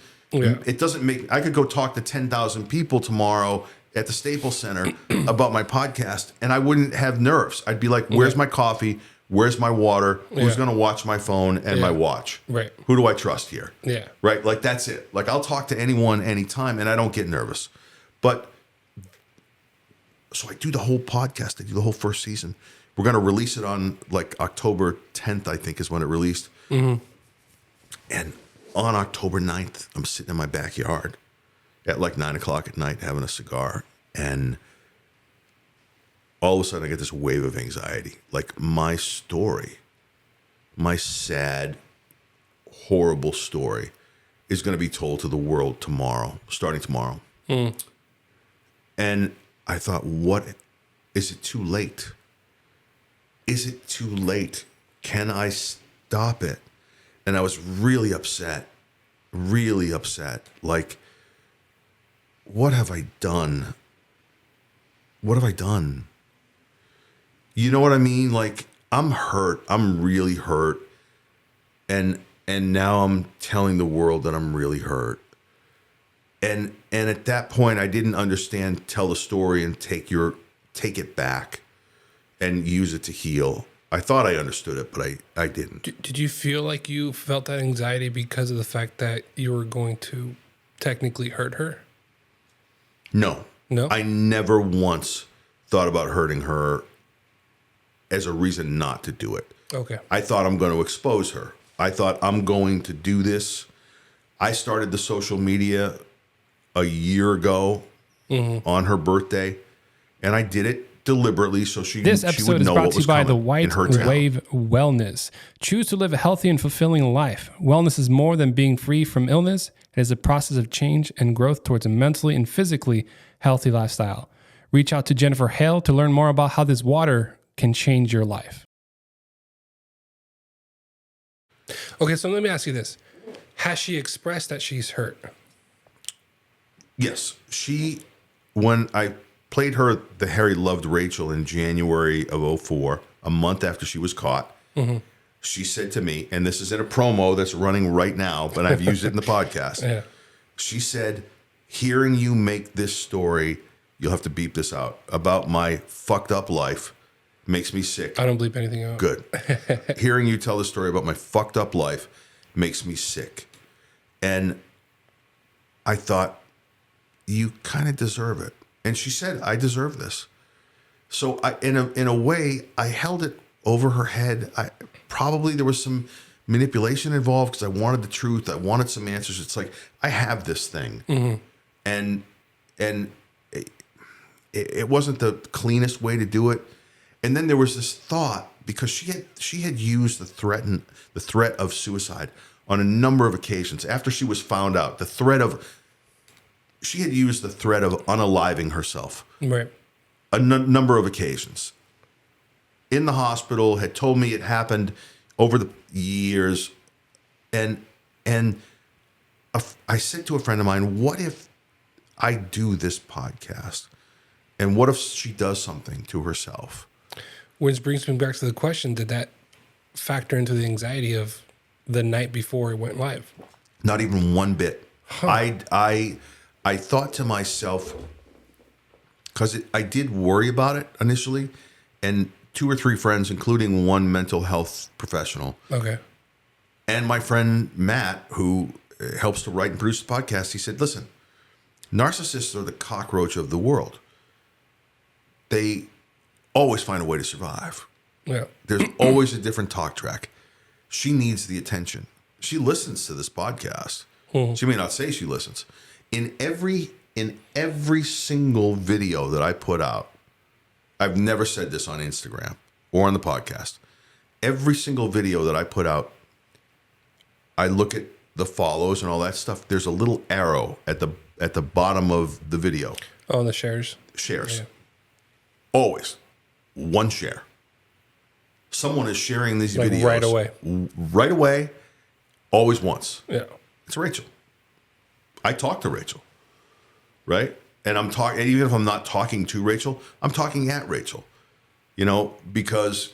A: make, I could go talk to 10,000 people tomorrow at the Staples Center about my podcast, and I wouldn't have nerves. I'd be like, where's my coffee? Where's my water? Who's going to watch my phone and my watch?
B: Right.
A: Who do I trust here?
B: Yeah.
A: Right. Like, that's it. Like, I'll talk to anyone, anytime, and I don't get nervous. But so I do the whole podcast. I do the whole first season. We're going to release it on like October 10th, I think is when it released. Mm-hmm. And on October 9th, I'm sitting in my backyard at like 9 o'clock at night having a cigar. And all of a sudden I get this wave of anxiety. Like, my story, my sad, horrible story is going to be told to the world tomorrow, starting tomorrow. Mm. And I thought, is it too late? Is it too late? Can I stop it? And I was really upset. Like, what have I done? What have I done? You know what I mean? Like, I'm hurt. I'm really hurt. And now I'm telling the world that I'm really hurt. And at that point, I didn't understand tell the story and take it back and use it to heal. I thought I understood it, but I didn't.
B: Did you feel like you felt that anxiety because of the fact that you were going to technically hurt her?
A: No. I never once thought about hurting her as a reason not to do it.
B: Okay.
A: I thought, I'm going to expose her. I thought, I'm going to do this. I started the social media a year ago on her birthday, and I did it deliberately so she would know what was coming.
C: This episode is brought to you by the White Wave Wellness. Choose to live a healthy and fulfilling life. Wellness is more than being free from illness. It is a process of change and growth towards a mentally and physically healthy lifestyle. Reach out to Jennifer Hale to learn more about how this water can change your life.
B: Okay, so let me ask you this. Has she expressed that she's hurt?
A: Yes. When I played her The Harry Loved Rachel in January of 2004, a month after she was caught, she said to me, and this is in a promo that's running right now, but I've used it in the podcast. Yeah. She said, hearing you make this story, you'll have to beep this out, about my fucked up life makes me sick.
B: I don't bleep anything out.
A: Good. Hearing you tell the story about my fucked up life makes me sick. And I thought, you kind of deserve it. And she said, I deserve this. So in a way, I held it over her head. Probably there was some manipulation involved because I wanted the truth. I wanted some answers. It's like, I have this thing. Mm-hmm. And it wasn't the cleanest way to do it. And then there was this thought, because she had used the threat of suicide on a number of occasions. After she was found out, she had used the threat of unaliving herself. Right. A number of occasions. In the hospital, had told me it happened over the years. And I said to a friend of mine, what if I do this podcast? And what if she does something to herself?
B: Which brings me back to the question, did that factor into the anxiety of the night before it went live?
A: Not even one bit. Huh. I thought to myself, because I did worry about it initially, and 2 or 3 friends, including one mental health professional. Okay. And my friend Matt, who helps to write and produce the podcast, he said, listen, narcissists are the cockroach of the world. They always find a way to survive. Yeah. There's always a different talk track. She needs the attention. She listens to this podcast. Mm-hmm. She may not say she listens. In every single video that I put out, I've never said this on Instagram or on the podcast. Every single video that I put out, I look at the follows and all that stuff. There's a little arrow at the bottom of the video.
B: Oh, the shares.
A: Shares. Yeah. Always. one share. Someone is sharing these videos
B: right away,
A: always once.
B: Yeah,
A: it's Rachel. I talk to Rachel, right? And I'm talking, even if I'm not talking to Rachel, I'm talking at Rachel, because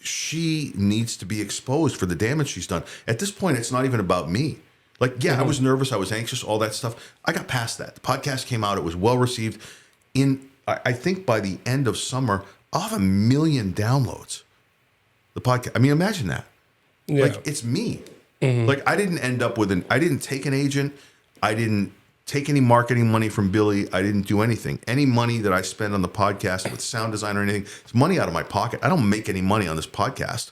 A: she needs to be exposed for the damage she's done. At this point, it's not even about me. Like, yeah, I was nervous, I was anxious, all that stuff. I got past that. The podcast came out, it was well received. I think by the end of summer, I'll have 1 million downloads. The podcast. I mean, imagine that.
B: Yeah.
A: Like, it's me. Like, I didn't end up I didn't take an agent. I didn't take any marketing money from Billy. I didn't do anything. Any money that I spend on the podcast with sound design or anything, it's money out of my pocket. I don't make any money on this podcast.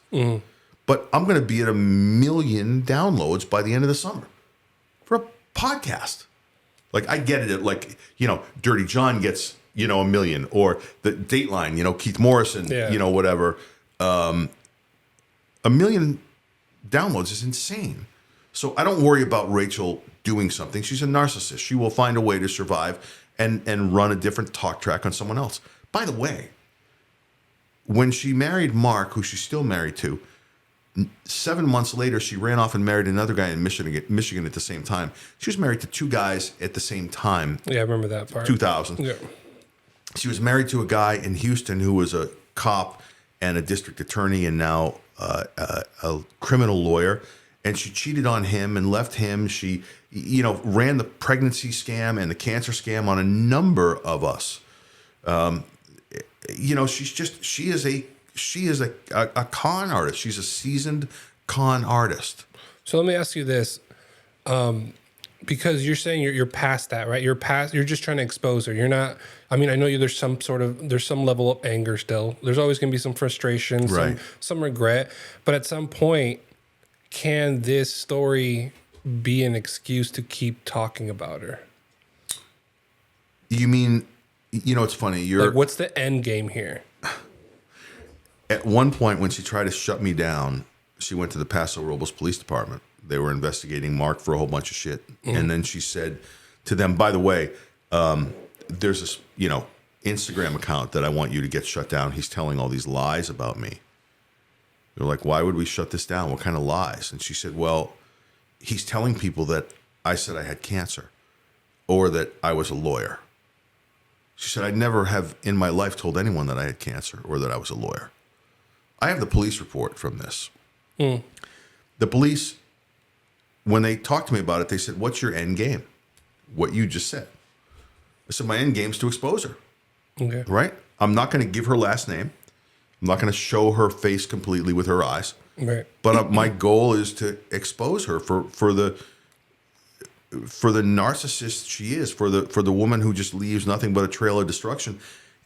A: But I'm going to be at 1 million downloads by the end of the summer for a podcast. Like, I get it at, like, Dirty John gets, 1 million, or the Dateline, Keith Morrison, whatever. 1 million downloads is insane. So I don't worry about Rachel doing something. She's a narcissist. She will find a way to survive and run a different talk track on someone else. By the way, when she married Mark, who she's still married to, 7 months later, she ran off and married another guy in Michigan at the same time. She was married to 2 guys at the same time.
B: Yeah, I remember that part.
A: 2000.
B: Yeah.
A: She was married to a guy in Houston who was a cop and a district attorney and now a criminal lawyer. And she cheated on him and left him. She, ran the pregnancy scam and the cancer scam on a number of us. She is a con artist. She's a seasoned con artist.
B: So let me ask you this. Because you're saying you're past that, right? You're just trying to expose her. You're not, I know there's some level of anger still. There's always going to be some frustration,
A: right.
B: some regret. But at some point, can this story be an excuse to keep talking about her?
A: You mean, it's funny.
B: What's the end game here?
A: At one point, when she tried to shut me down, she went to the Paso Robles Police Department. They were investigating Mark for a whole bunch of shit. And then she said to them, by the way, there's this, Instagram account that I want you to get shut down. He's telling all these lies about me. They're like, why would we shut this down? What kind of lies? And she said, well, he's telling people that I said I had cancer or that I was a lawyer. She said, I'd never have in my life told anyone that I had cancer or that I was a lawyer. I have the police report from this. The police, when they talked to me about it, they said, what's your end game? What you just said. I said, my end game is to expose her.
B: Okay.
A: Right? I'm not going to give her last name. I'm not going to show her face completely with her eyes.
B: Right.
A: But my goal is to expose her for the narcissist she is, for the woman who just leaves nothing but a trail of destruction.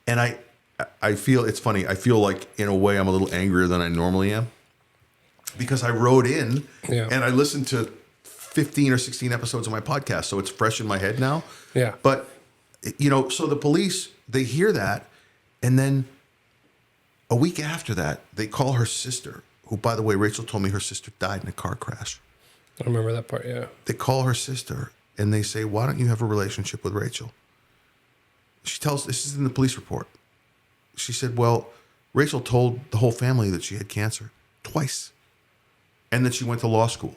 A: And I feel, it's funny, I feel like in a way I'm a little angrier than I normally am because I wrote in and I listened to 15 or 16 episodes of my podcast, so it's fresh in my head now.
B: Yeah.
A: But, so the police, they hear that, and then a week after that, they call her sister, who, by the way, Rachel told me her sister died in a car crash.
B: I remember that part, yeah.
A: They call her sister, and they say, why don't you have a relationship with Rachel? She tells, this is in the police report. She said, well, Rachel told the whole family that she had cancer twice and that she went to law school.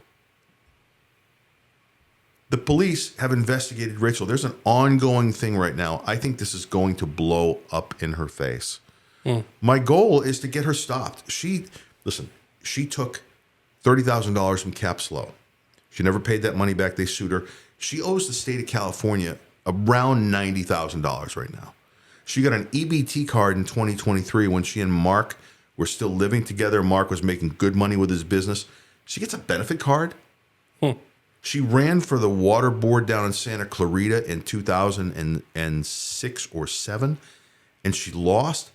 A: The police have investigated Rachel. There's an ongoing thing right now. I think this is going to blow up in her face. My goal is to get her stopped. She took $30,000 from Caps Low. She never paid that money back. They sued her. She owes the state of California around $90,000 right now. She got an EBT card in 2023 when she and Mark were still living together. Mark was making good money with his business. She gets a benefit card. She ran for the water board down in Santa Clarita in 2006 or 7, and she lost,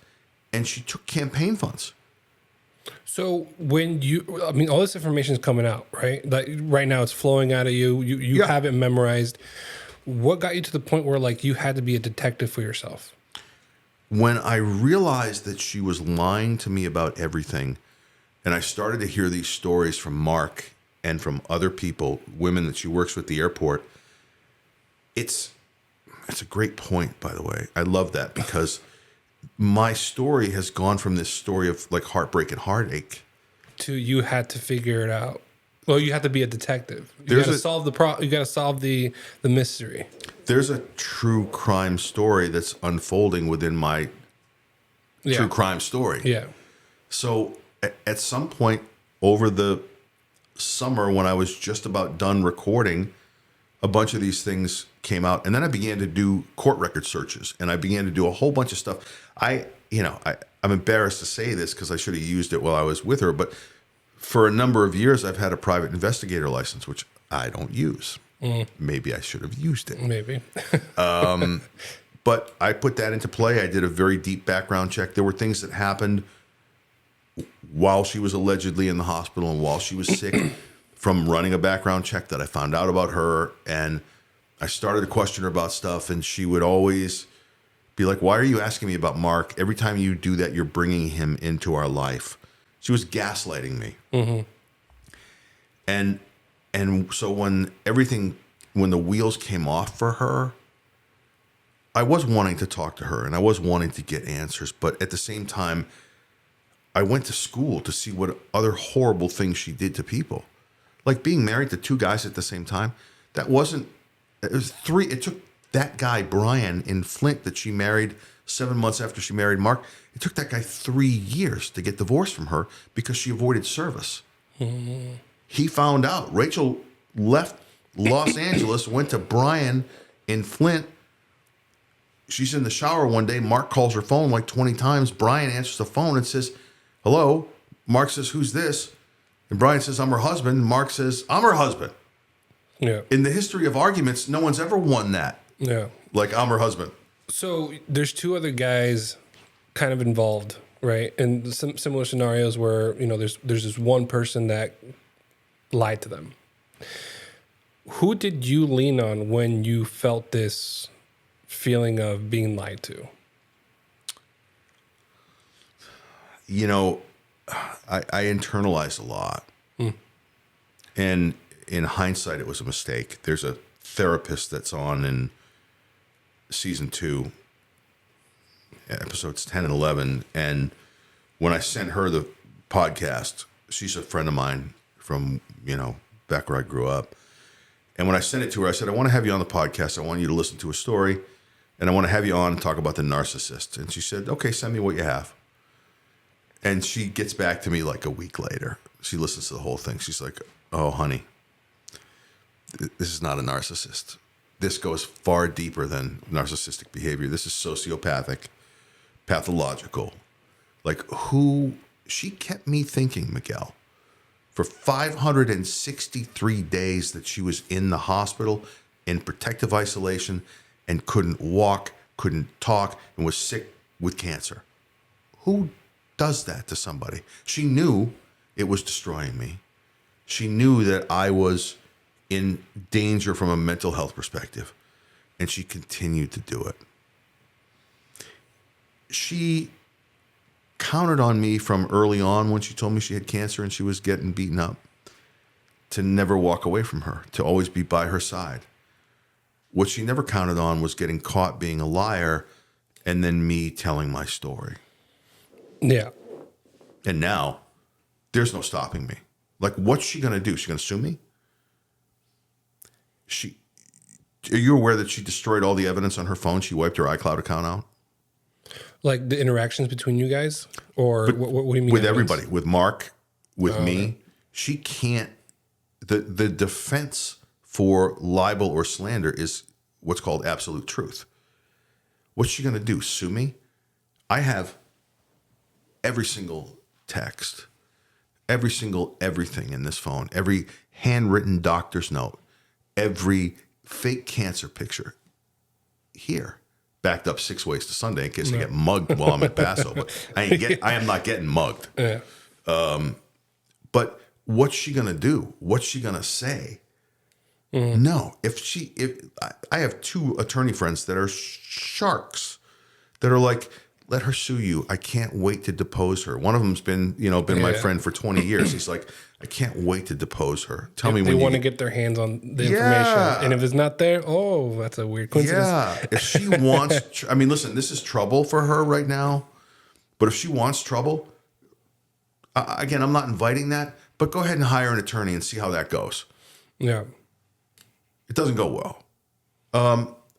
A: and she took campaign funds.
B: So when all this information is coming out, right? Like right now it's flowing out of you. You have it memorized. What got you to the point where like you had to be a detective for yourself?
A: When I realized that she was lying to me about everything, and I started to hear these stories from Mark and from other people, women that she works with at the airport, it's a great point, by the way. I love that because my story has gone from this story of like heartbreak and heartache
B: to you had to figure it out. Well, you have to be a detective. You got to solve you got to solve the mystery.
A: There's a true crime story that's unfolding within my true crime story.
B: Yeah.
A: So at some point over the summer when I was just about done recording, a bunch of these things came out, and then I began to do court record searches, and I began to do a whole bunch of stuff. I'm embarrassed to say this because I should have used it while I was with her, but for a number of years, I've had a private investigator license, which I don't use. Maybe I should have used it.
B: Maybe.
A: But I put that into play. I did a very deep background check. There were things that happened while she was allegedly in the hospital and while she was sick from running a background check that I found out about her. And I started to question her about stuff, and she would always be like, why are you asking me about Mark? Every time you do that, you're bringing him into our life. She was gaslighting me. Mm-hmm. And so when the wheels came off for her, I was wanting to talk to her and I was wanting to get answers. But at the same time, I went to school to see what other horrible things she did to people. Like being married to two guys at the same time. It took that guy, Brian, in Flint that she married 7 months after she married Mark. It took that guy 3 years to get divorced from her because she avoided service. Mm-hmm. He found out. Rachel left Los Angeles, went to Brian in Flint. She's in the shower one day. Mark calls her phone like 20 times. Brian answers the phone and says, hello. Mark says, who's this? And Brian says, I'm her husband. Mark says, I'm her husband.
B: Yeah.
A: In the history of arguments, no one's ever won that.
B: Yeah.
A: Like, I'm her husband.
B: So there's two other guys kind of involved, right? In some similar scenarios where, there's this one person that lied to them. Who did you lean on when you felt this feeling of being lied to?
A: I internalized a lot. And in hindsight, it was a mistake. There's a therapist that's on in season 2, episodes 10 and 11. And when I sent her the podcast, she's a friend of mine from, back where I grew up. And when I sent it to her, I said, I want to have you on the podcast. I want you to listen to a story. And I want to have you on and talk about the narcissist. And she said, okay, send me what you have. And she gets back to me like a week later. She listens to the whole thing. She's like, oh, honey, this is not a narcissist. This goes far deeper than narcissistic behavior. This is sociopathic, pathological. Like she kept me thinking, Miguel, for 563 days that she was in the hospital in protective isolation and couldn't walk, couldn't talk, and was sick with cancer. Who does that to somebody? She knew it was destroying me. She knew that I was in danger from a mental health perspective, and she continued to do it. She counted on me from early on when she told me she had cancer and she was getting beaten up to never walk away from her, to always be by her side. What she never counted on was getting caught being a liar and then me telling my story.
B: Yeah.
A: And now there's no stopping me. Like, what's she going to do? She going to sue me? Are you aware that she destroyed all the evidence on her phone? She wiped her iCloud account out.
B: Like the interactions between you guys? Or what do you mean?
A: With everybody, with Mark, with me. Okay. She can't, the defense for libel or slander is what's called absolute truth. What's she going to do? Sue me? I have every single text, every single everything in this phone, every handwritten doctor's note, every fake cancer picture here, backed up 6 ways to Sunday in case I get mugged while I'm at Paso. But I am not getting mugged.
B: Yeah.
A: But what's she gonna do? What's she gonna say? Mm-hmm. No. If I have 2 attorney friends that are sharks, that are like, let her sue you. I can't wait to depose her. One of them's been my friend for 20 years. He's like, I can't wait to depose her. Tell me when
B: they want to get their hands on the information. And if it's not there, that's a weird coincidence.
A: Yeah. If she wants, I mean, listen, this is trouble for her right now. But if she wants trouble, again, I'm not inviting that, but go ahead and hire an attorney and see how that goes.
B: Yeah.
A: It doesn't go well.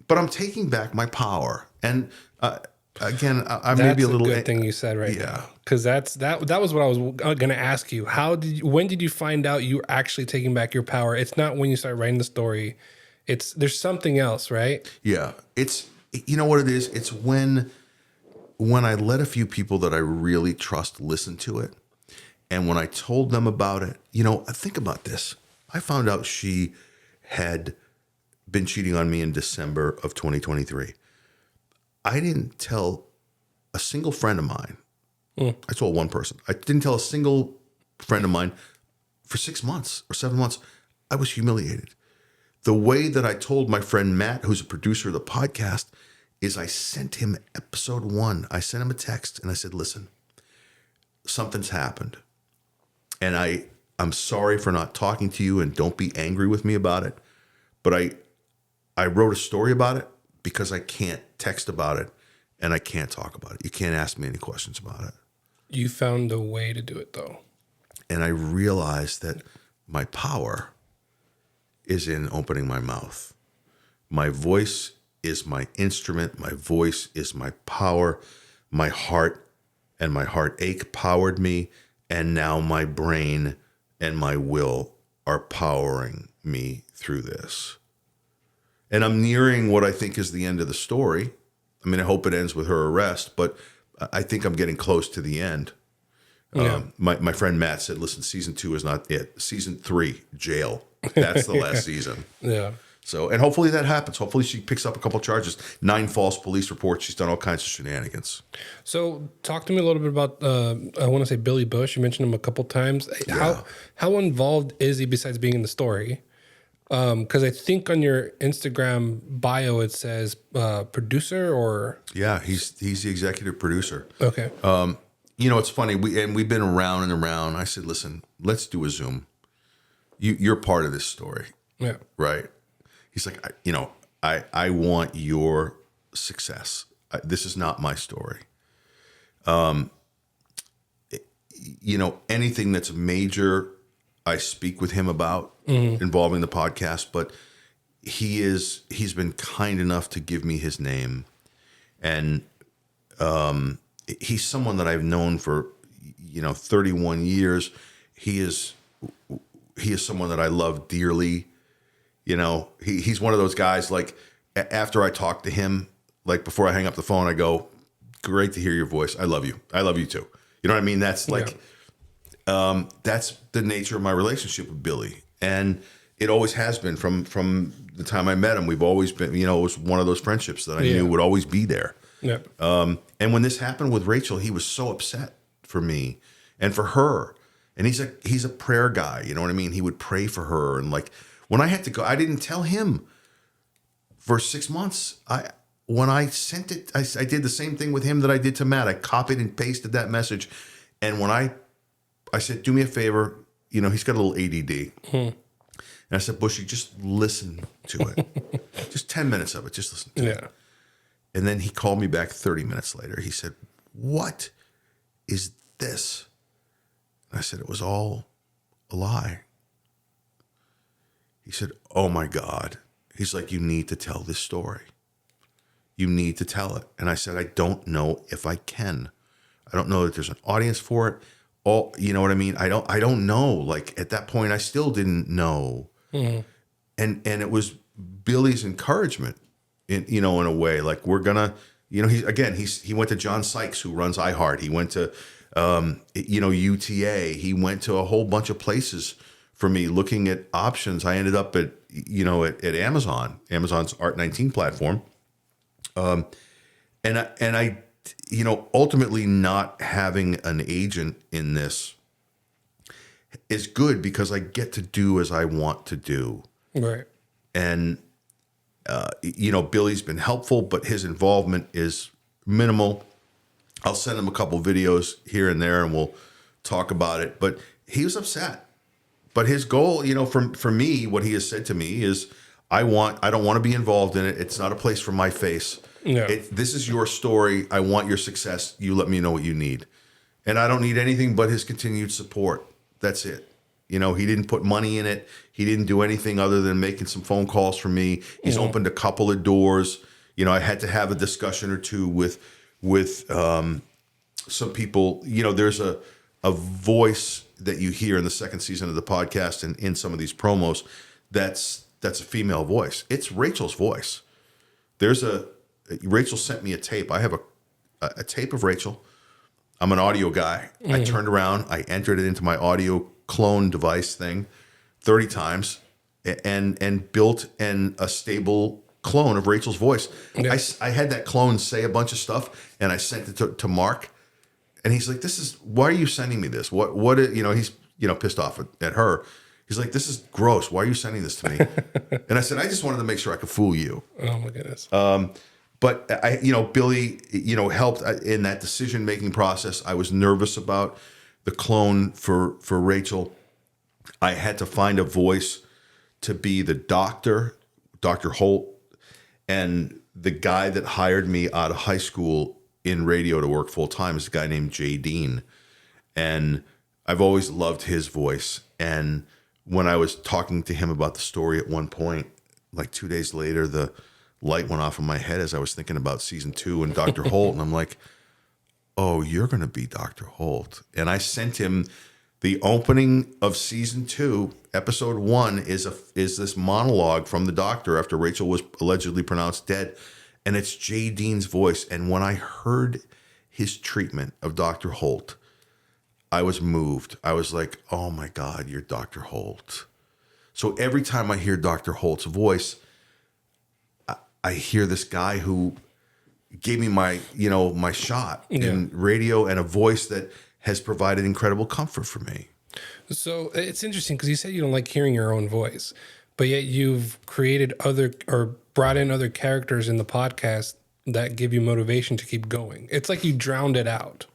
A: But I'm taking back my power. And again, I may be a little...
B: That's a good thing you said right now. Because that was what I was going to ask you. When did you find out you were actually taking back your power? It's not when you start writing the story. There's something else, right?
A: Yeah. It's, you know what it is? It's when I let a few people that I really trust listen to it. And when I told them about it, think about this. I found out she had been cheating on me in December of 2023. I didn't tell a single friend of mine. I told one person. I didn't tell a single friend of mine for 6 months or 7 months. I was humiliated. The way that I told my friend Matt, who's a producer of the podcast, is I sent him episode 1. I sent him a text and I said, listen, something's happened. And I'm sorry for not talking to you, and don't be angry with me about it. But I wrote a story about it because I can't text about it and I can't talk about it. You can't ask me any questions about it.
B: You found a way to do it though.
A: And I realized that my power is in opening my mouth. My voice is my instrument. My voice is my power. My heart and my heartache powered me. And now my brain and my will are powering me through this. And I'm nearing what I think is the end of the story. I mean, I hope it ends with her arrest, but I think I'm getting close to the end. Yeah. My friend Matt said, listen, season 2 is not it. Season 3, jail. That's the last season. Yeah. So, and hopefully that happens. Hopefully she picks up a couple charges. 9 false police reports. She's done all kinds of shenanigans.
B: So talk to me a little bit about, I want to say Billy Bush. You mentioned him a couple times. Yeah. How involved is he besides being in the story? Because I think on your Instagram bio it says producer or...
A: Yeah, he's the executive producer.
B: Okay.
A: It's funny. We've been around and around. I said, listen, let's do a Zoom. You're part of this story.
B: Yeah.
A: Right. He's like, I want your success. This is not my story. Anything that's major, I speak with him about involving the podcast, but he's been kind enough to give me his name. And he's someone that I've known for, 31 years. He is someone that I love dearly. He's one of those guys, like, after I talk to him, like, before I hang up the phone, I go, great to hear your voice. I love you. I love you too. You know what I mean? That's like, that's the nature of my relationship with Billy. And it always has been from the time I met him. We've always been, it was one of those friendships that I knew would always be there.
B: Yeah.
A: And when this happened with Rachel, he was so upset for me and for her. And he's a prayer guy. You know what I mean? He would pray for her. And like, when I had to go, I didn't tell him for 6 months. When I sent it, I did the same thing with him that I did to Matt. I copied and pasted that message. And when I said, do me a favor, he's got a little ADD. And I said, Bushy, just listen to it. Just 10 minutes of it. Just listen to it. And then he called me back 30 minutes later. He said, what is this? And I said, it was all a lie. He said, oh my God. He's like, you need to tell this story. You need to tell it. And I said, I don't know if I can. I don't know that there's an audience for it. You know what I mean? I don't know. Like, at that point, I still didn't know. Mm-hmm. And it was Billy's encouragement in a way, like, we're gonna, he went to John Sykes, who runs iHeart. He went to, UTA. He went to a whole bunch of places for me looking at options. I ended up at Amazon's Art19 platform. And I ultimately not having an agent in this is good because I get to do as I want to do.
B: Right.
A: And, Billy's been helpful, but his involvement is minimal. I'll send him a couple videos here and there and we'll talk about it. But he was upset. But his goal, for me, what he has said to me is, I don't want to be involved in it. It's not a place for my face.
B: Yeah.
A: This is your story. I want your success. You let me know what you need. And I don't need anything but his continued support. That's it. He didn't put money in it. He didn't do anything other than making some phone calls for me. He's opened a couple of doors. I had to have a discussion or two with some people. There's a voice that you hear in the second season of the podcast and in some of these promos. That's a female voice. It's Rachel's voice. Rachel sent me a tape. I have a tape of Rachel. I'm an audio guy. I turned around, I entered it into my audio clone device thing 30 times and built a stable clone of Rachel's voice. Yeah. I had that clone say a bunch of stuff and I sent it to Mark and he's like, why are you sending me this? He's pissed off at her. He's like, this is gross. Why are you sending this to me? And I said, I just wanted to make sure I could fool you.
B: Oh my goodness.
A: But Billy, helped in that decision-making process. I was nervous about the clone for Rachel. I had to find a voice to be the Dr. Holt, and the guy that hired me out of high school in radio to work full-time is a guy named Jay Dean. And I've always loved his voice. And when I was talking to him about the story at one point, like 2 days later, the light went off in my head as I was thinking about season 2 and Dr. Holt. And I'm like, oh, you're going to be Dr. Holt. And I sent him the opening of season 2, episode 1 is this monologue from the doctor after Rachel was allegedly pronounced dead. And it's Jay Dean's voice. And when I heard his treatment of Dr. Holt, I was moved. I was like, oh my God, you're Dr. Holt. So every time I hear Dr. Holt's voice, I hear this guy who gave me my shot in radio and a voice that has provided incredible comfort for me.
B: So it's interesting because you said you don't like hearing your own voice, but yet you've created brought in other characters in the podcast that give you motivation to keep going. It's like you drowned it out.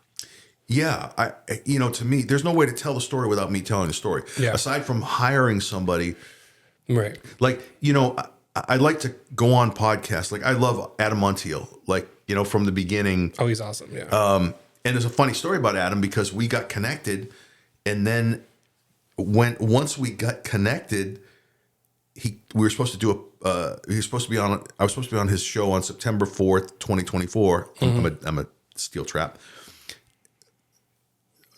A: Yeah. To me, there's no way to tell the story without me telling the story. Yeah. Aside from hiring somebody.
B: Right.
A: Like, I like to go on podcasts. Like I love Adam Montiel, from the beginning.
B: Oh, he's awesome. Yeah.
A: And there's a funny story about Adam because we got connected. And then once we got connected, I was supposed to be on his show on September 4th, 2024. Mm-hmm. I'm a steel trap.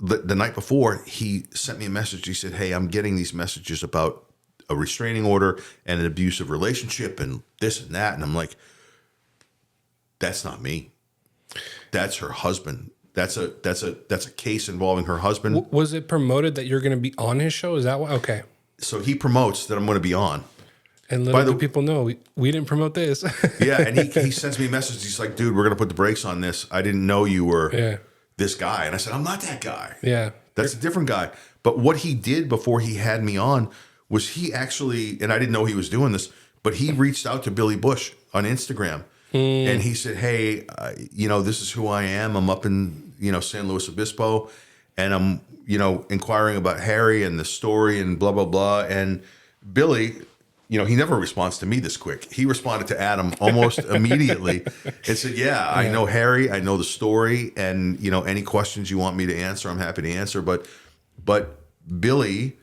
A: The night before, he sent me a message. He said, hey, I'm getting these messages about a restraining order and an abusive relationship and this and that. And I'm like, that's not me. That's her husband. That's a case involving her husband.
B: Was it promoted that you're going to be on his show? Is that why? Okay.
A: So he promotes that I'm going to be on.
B: And little do people know, we didn't promote this.
A: Yeah. And he sends me a message. He's like, dude, we're going to put the brakes on this. I didn't know you were this guy. And I said, I'm not that guy.
B: Yeah.
A: That's a different guy. But what he did before he had me on was he actually, and I didn't know he was doing this, but he reached out to Billy Bush on Instagram. And he said, hey, this is who I am. I'm up in, San Luis Obispo, and I'm, inquiring about Harry and the story and blah, blah, blah. And Billy, he never responds to me this quick. He responded to Adam almost immediately and said, yeah, I know Harry. I know the story. And, any questions you want me to answer, I'm happy to answer. But Billy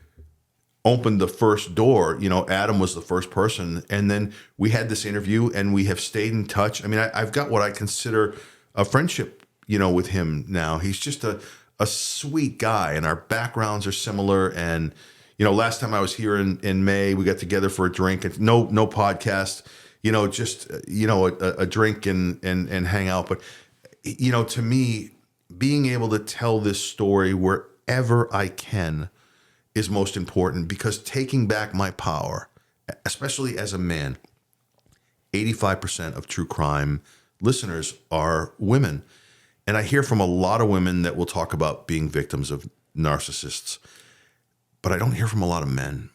A: opened the first door. Adam was the first person. And then we had this interview and we have stayed in touch. I mean, I've got what I consider a friendship, with him now. He's just a sweet guy and our backgrounds are similar. And, last time I was here in May, we got together for a drink and no podcast, just, a drink and hang out. But, to me, being able to tell this story wherever I can is most important, because taking back my power, especially as a man, 85% of true crime listeners are women. And I hear from a lot of women that will talk about being victims of narcissists, but I don't hear from a lot of men,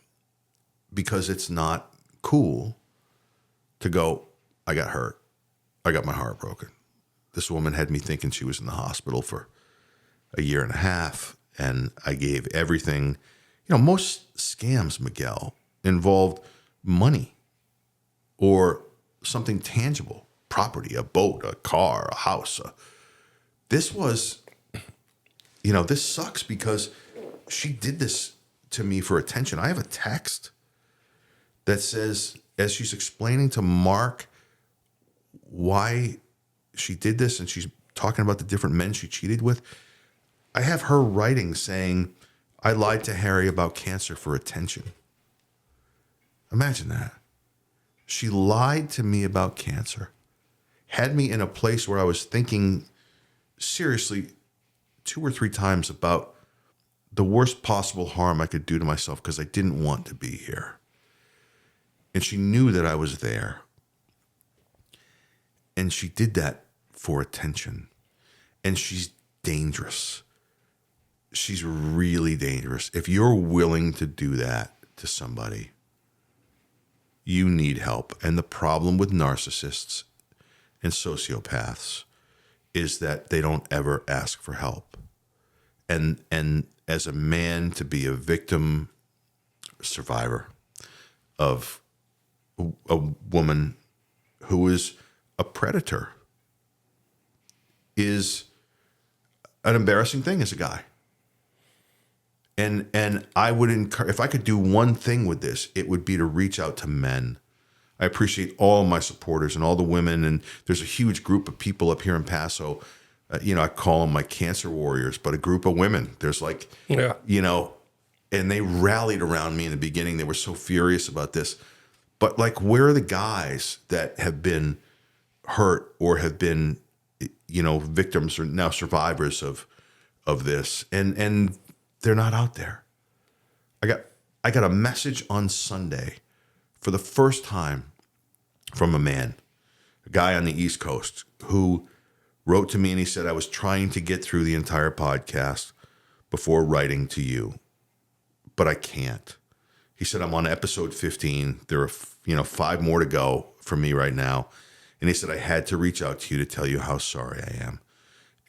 A: because it's not cool to go, I got hurt. I got my heart broken. this woman had me thinking she was in the hospital for a year and a half, and I gave everything. Most scams, Miguel, involved money or something tangible, property, a boat, a car, a house. This was, this sucks because she did this to me for attention. I have a text that says, as she's explaining to Mark why she did this, and she's talking about the different men she cheated with, I have her writing saying, I lied to Harry about cancer for attention. Imagine that. She lied to me about cancer, had me in a place where I was thinking seriously 2 or 3 times about the worst possible harm I could do to myself because I didn't want to be here. And she knew that I was there. And she did that for attention. And she's dangerous. She's really dangerous. If you're willing to do that to somebody, you need help. And the problem with narcissists and sociopaths is that they don't ever ask for help. And as a man, to be a victim, survivor of a woman who is a predator is an embarrassing thing as a guy. And I would encourage, if I could do one thing with this, it would be to reach out to men. I appreciate all my supporters and all the women, and there's a huge group of people up here in Paso. I call them my cancer warriors, but a group of women. There's and they rallied around me in the beginning. They were so furious about this. But where are the guys that have been hurt or have been, victims or now survivors of this? And they're not out there. I got a message on Sunday for the first time from a man, a guy on the East Coast, who wrote to me and he said, I was trying to get through the entire podcast before writing to you, but I can't. He said, I'm on episode 15. There are, 5 more to go for me right now. And he said, I had to reach out to you to tell you how sorry I am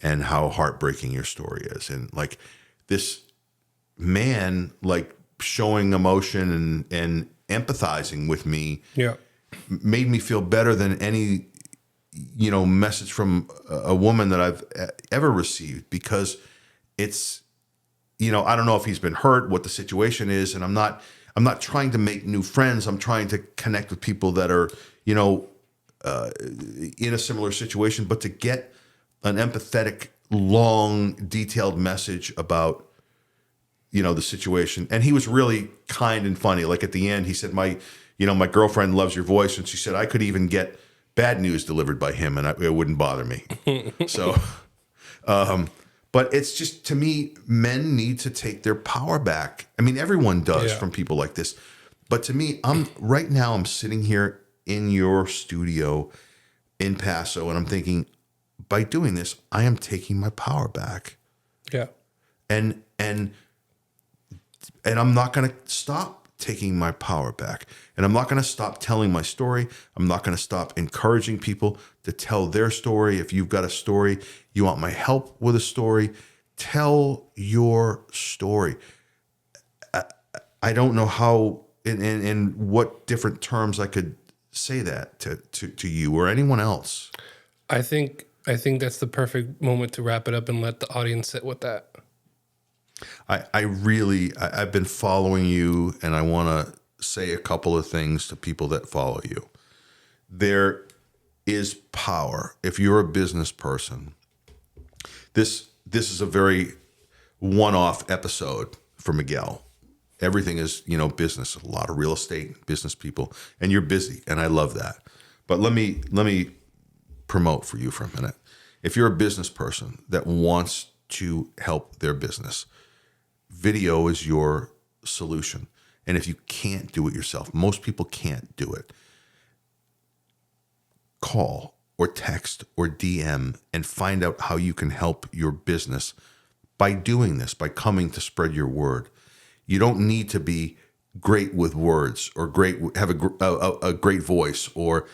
A: and how heartbreaking your story is. And this man, showing emotion and empathizing with me, made me feel better than any, message from a woman that I've ever received, because it's, I don't know if he's been hurt, what the situation is. And I'm not trying to make new friends. I'm trying to connect with people that are, in a similar situation, but to get an empathetic, long, detailed message about, the situation. And he was really kind and funny. At the end, he said, my girlfriend loves your voice. And she said, I could even get bad news delivered by him and it wouldn't bother me. So, but it's just, to me, men need to take their power back. I mean, everyone does from people like this. But to me, I'm sitting here in your studio in Paso, and I'm thinking, by doing this, I am taking my power back.
B: Yeah.
A: And I'm not going to stop taking my power back. And I'm not going to stop telling my story. I'm not going to stop encouraging people to tell their story. If you've got a story, you want my help with a story, tell your story. I don't know how, in what different terms I could say that to you or anyone else.
B: I think that's the perfect moment to wrap it up and let the audience sit with that.
A: I've been following you, and I want to say a couple of things to people that follow you. There is power. If you're a business person, this is a very one-off episode for Miguel. Everything is, business, a lot of real estate, business people, and you're busy, and I love that. But let me promote for you for a minute. If you're a business person that wants to help their business, video is your solution. And if you can't do it yourself, most people can't do it, call or text or DM and find out how you can help your business by doing this, by coming to spread your word. You don't need to be great with words or have a great voice or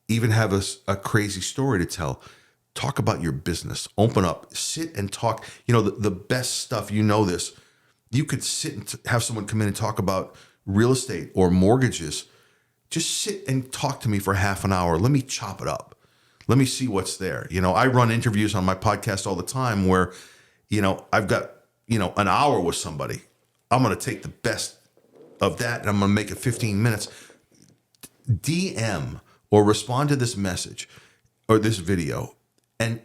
A: even have a crazy story to tell. talk about your business. Open up, sit and talk. The best stuff, this. You could sit and have someone come in and talk about real estate or mortgages. Just sit and talk to me for half an hour. Let me chop it up. Let me see what's there. I run interviews on my podcast all the time where, I've got, an hour with somebody. I'm going to take the best of that and I'm going to make it 15 minutes. DM or respond to this message or this video and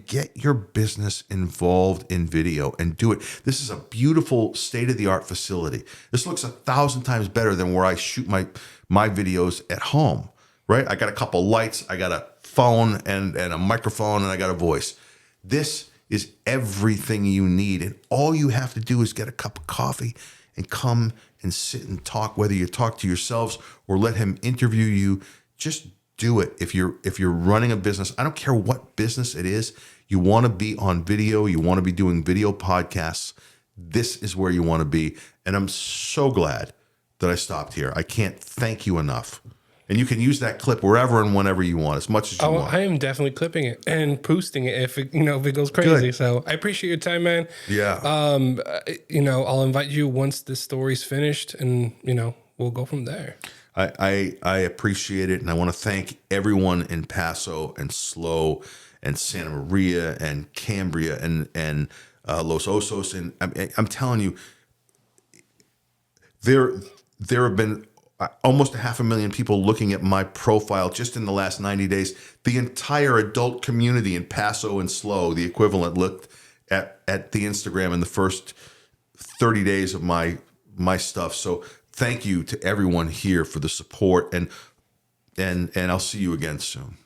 A: get your business involved in video and do it. This is a beautiful state-of-the-art facility. This looks 1,000 times better than where I shoot my videos at home, right? I got a couple lights, I got a phone and a microphone, and I got a voice. This is everything you need. And all you have to do is get a cup of coffee and come and sit and talk, whether you talk to yourselves or let him interview you. Just do it. If you're running a business, I don't care what business it is, you want to be on video, you want to be doing video podcasts, this is where you want to be. And I'm so glad that I stopped here. I can't thank you enough. And you can use that clip wherever and whenever you want, as much as you want.
B: I am definitely clipping it and posting it if it goes crazy. Good. So I appreciate your time, man.
A: Yeah.
B: I'll invite you once this story's finished, and we'll go from there.
A: I appreciate it, and I want to thank everyone in Paso and SLO and Santa Maria and Cambria and Los Osos, and I'm telling you, there have been almost 500,000 people looking at my profile just in the last 90 days. The entire adult community in Paso and SLO, the equivalent, looked at the Instagram in the first 30 days of my stuff. So thank you to everyone here for the support, and I'll see you again soon.